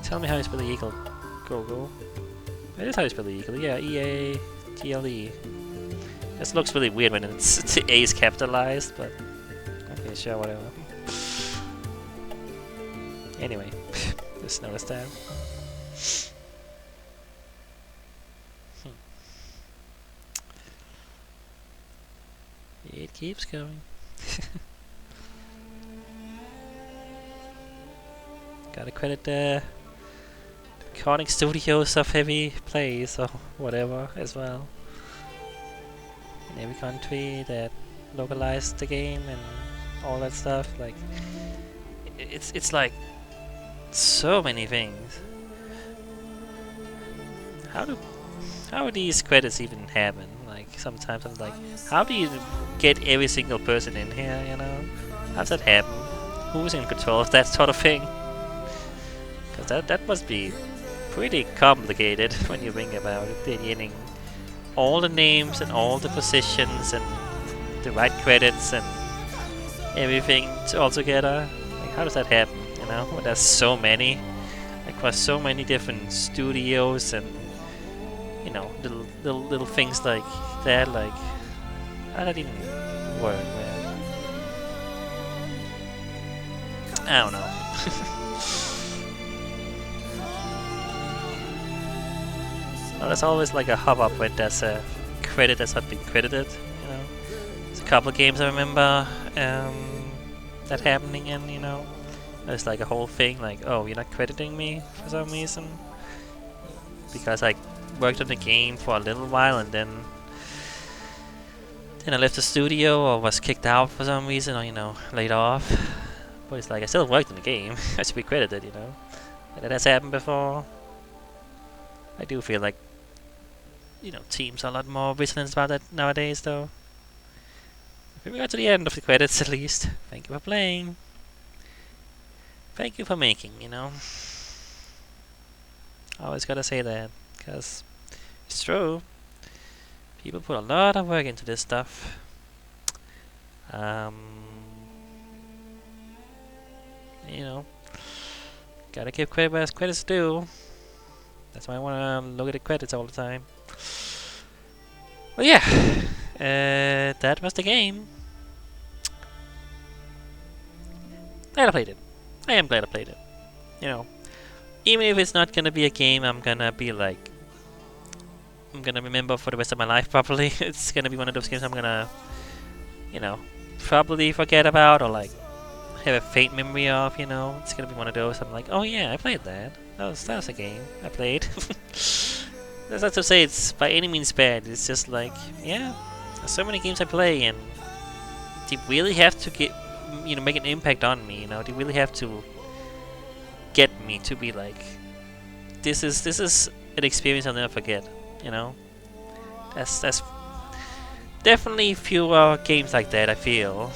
Tell me how you spell the eagle, Google. That is how you spell the eagle, yeah, E-A-G-L-E. This looks really weird when it's the A is capitalized, but okay, sure, whatever. Anyway, just noticed that. It keeps going. Gotta credit the recording studios of Heavy Plays or whatever as well. In every country that localized the game and all that stuff, like it's like so many things. How do these credits even happen? Like sometimes I'm like, how do you get every single person in here? How does that happen? Who's in control of that sort of thing? Because that must be pretty complicated when you think about it. Getting all the names and all the positions and the right credits and everything all together. Like, how does that happen? When there's so many, like for so many different studios and little things like that. Like, how does that even work, man? I don't know. Well, there's always like a hubbub when there's a credit that's not been credited. There's a couple of games I remember that happening in. There's like a whole thing like, oh, you're not crediting me for some reason because I worked on the game for a little while and then then I left the studio or was kicked out for some reason or, you know, laid off. But it's like I still worked in the game. I should be credited, you know. That has happened before. I do feel like, you know, teams are a lot more vigilant about that nowadays, though. We got to the end of the credits at least. Thank you for playing. Thank you for making, you know. I always gotta say that, because it's true. People put a lot of work into this stuff. You know, gotta give credit where credit's due. That's why I wanna look at the credits all the time. Well, yeah, that was the game. Glad I played it. I am glad I played it. You know, even if it's not gonna be a game I'm gonna be like, I'm gonna remember for the rest of my life probably. It's gonna be one of those games I'm gonna, you know, probably forget about or like have a faint memory of, you know. It's gonna be one of those I'm like, oh yeah, I played that. That was a game I played. That's not to say it's by any means bad. It's just like, yeah, there's so many games I play and they really have to get, you know, make an impact on me, you know. They really have to get me to be like, this is an experience I'll never forget, you know. That's definitely fewer games like that I feel.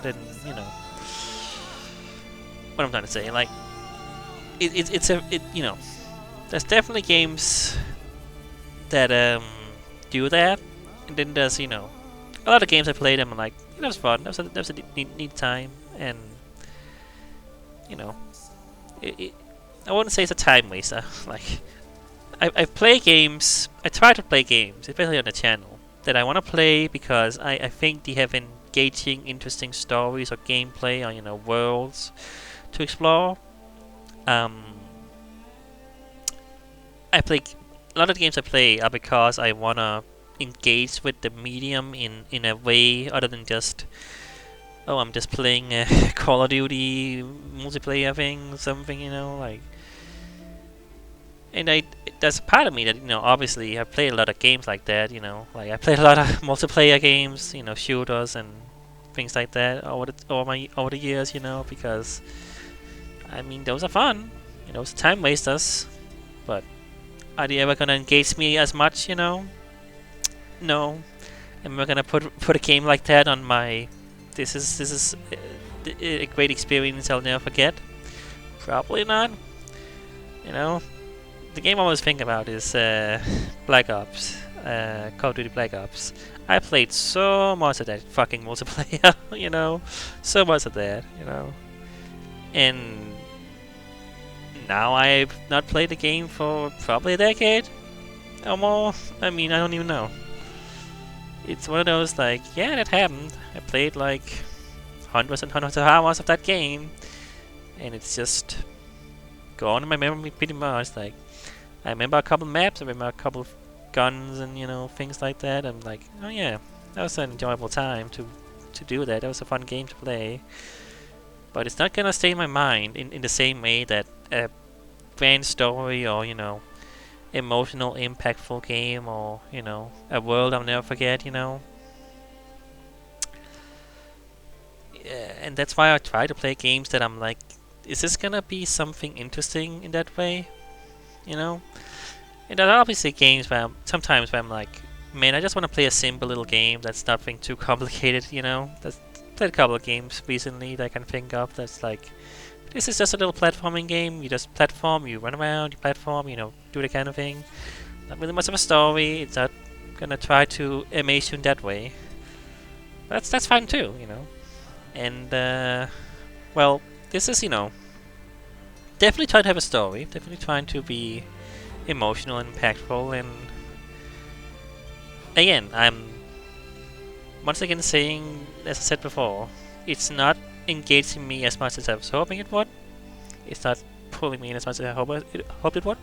Than you know what I'm trying to say. Like it's you know, there's definitely games that do that, and then there's, you know, a lot of games I played and I'm like, that was fun. That was a neat time, and you know, I wouldn't say it's a time waster. Like I play games. I try to play games, especially on the channel, that I want to play because I think they have engaging, interesting stories or gameplay or, you know, worlds to explore. I play a lot of the games I play are because I wanna engage with the medium in a way other than just, oh, I'm just playing a Call of Duty multiplayer thing, something, you know, like. And there's a part of me that, you know, obviously I played a lot of games like that, you know, like I played a lot of multiplayer games, you know, shooters and things like that over the years, you know, because I mean those are fun, you know, it's time wasters, but are they ever gonna engage me as much, you know? No. Am I gonna put a game like that on my this is a great experience I'll never forget? Probably not. You know, the game I always think about is Black Ops, Call of Duty Black Ops. I played so much of that fucking multiplayer, you know, so much of that, you know, and now I've not played the game for probably a decade or more. I mean, I don't even know. It's one of those like, yeah, that happened. I played like hundreds and hundreds of hours of that game, and it's just gone in my memory pretty much. Like, I remember a couple maps, I remember a couple of guns and, you know, things like that. I'm like, oh yeah, that was an enjoyable time to do that. That was a fun game to play. But it's not gonna stay in my mind in the same way that a grand story or, you know, emotional, impactful game or, you know, a world I'll never forget, you know. Yeah, and that's why I try to play games that I'm like, is this gonna be something interesting in that way? You know? And there are obviously games where sometimes where I'm like, man, I just want to play a simple little game that's nothing too complicated, you know? That's played a couple of games recently that I can think of that's like, this is just a little platforming game. You just platform, you run around, you platform, you know, do the kind of thing. Not really much of a story. It's not gonna try to amaze you in that way. But that's fine too, you know. And well, this is, you know, definitely trying to have a story. Definitely trying to be emotional and impactful. And again, I'm once again saying, as I said before, it's not engaging me as much as I was hoping it would. It's not pulling me in as much as I hoped it would.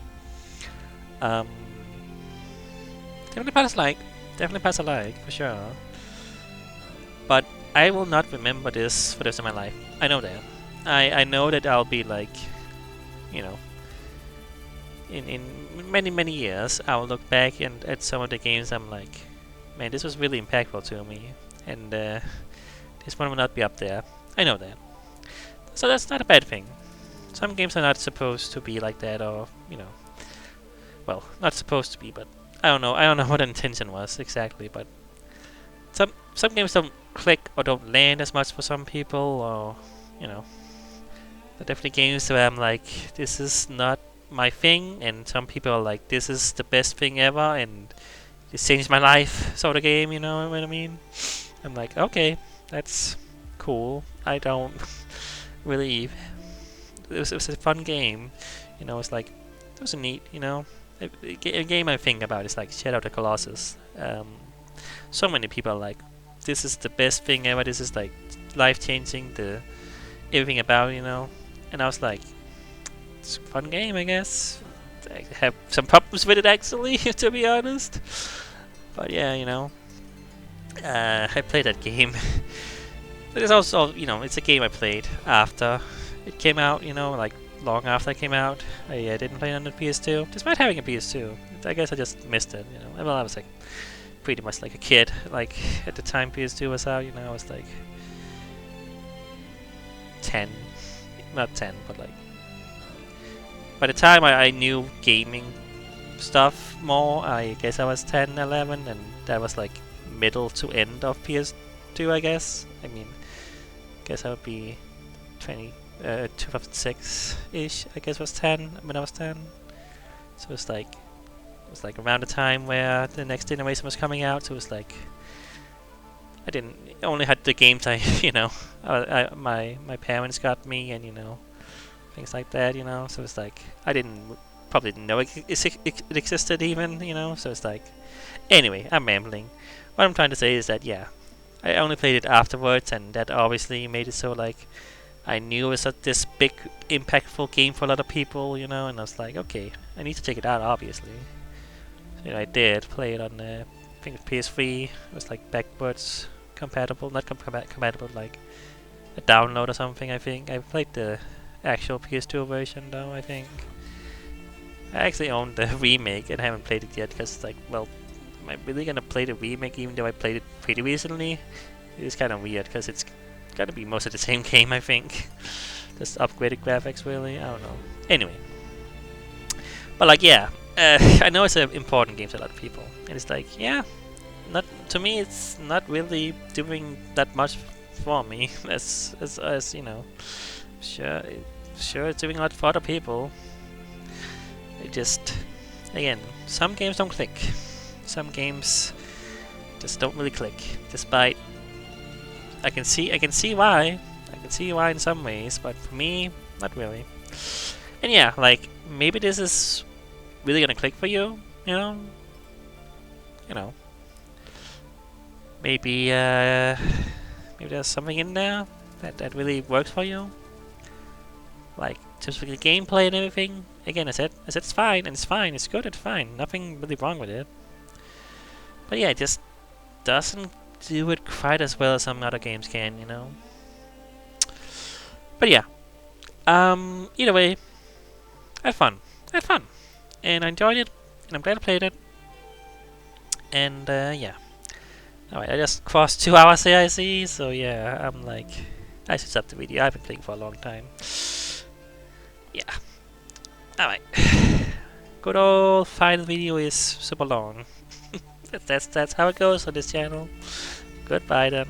Definitely pass a like. Definitely pass a like, for sure. But I will not remember this for the rest of my life. I know that. I know that I'll be like, you know, in many years, I'll look back and at some of the games I'm like, man, this was really impactful to me, and this one will not be up there. I know that. So that's not a bad thing. Some games are not supposed to be like that, or well, not supposed to be, but I don't know. I don't know what the intention was exactly, but some games don't click or don't land as much for some people, or there are definitely games where I'm like, this is not my thing, and some people are like, this is the best thing ever, and it changed my life, sort of game. You know what I mean? I'm like, okay, that's cool. I don't really. It was a fun game. It's like it was a neat. A game I think about is like Shadow of the Colossus. So many people are like, this is the best thing ever. This is like life changing. Everything about and I was like, it's a fun game, I guess. I have some problems with it actually, to be honest. But yeah, I played that game. But it's also, it's a game I played after it came out. Like long after it came out. I didn't play it on the PS2, despite having a PS2. I guess I just missed it. Well, I was like pretty much like a kid. Like at the time PS2 was out, I was like 10, not 10, but like by the time I knew gaming stuff more, I guess I was 10, 11, and that was like middle to end of PS2, I guess. I mean, I guess I would be 2006-ish, I guess was 10 when I was 10. So it was like around the time where the next generation was coming out. So it was like I only had the games my parents got me, and things like that. So it's like I probably didn't know it existed even. So it's like, anyway, I'm rambling. What I'm trying to say is that I only played it afterwards, and that obviously made it so like I knew it was this big, impactful game for a lot of people, and I was like, okay, I need to check it out, obviously. So, I did play it on, I think PS3. It was like backwards compatible, not compatible, like a download or something, I think. I played the actual PS2 version, though, I think. I actually own the remake and haven't played it yet, because it's like, well, am I really gonna play the remake even though I played it pretty recently? It's kind of weird, because it's gotta be most of the same game, I think. Just upgraded graphics, really. I don't know. Anyway, but like, I know it's an important game to a lot of people, and it's like, not to me. It's not really doing that much for me, as Sure, it's doing a lot for other people. It just, again, some games don't click. Some games just don't really click, despite. I can see why. I can see why in some ways, but for me, not really. And like, maybe this is really gonna click for you, Maybe there's something in there that really works for you. Like, just for the gameplay and everything. Again, I said it's fine, and it's fine, it's good, it's fine. Nothing really wrong with it. But it just doesn't do it quite as well as some other games can, But either way, I had fun. And I enjoyed it, and I'm glad I played it. And Alright, I just crossed 2 hours here, I see, so I'm like, I should stop the video. I've been playing for a long time. Alright. Good old final video is super long. That's how it goes on this channel. Goodbye then.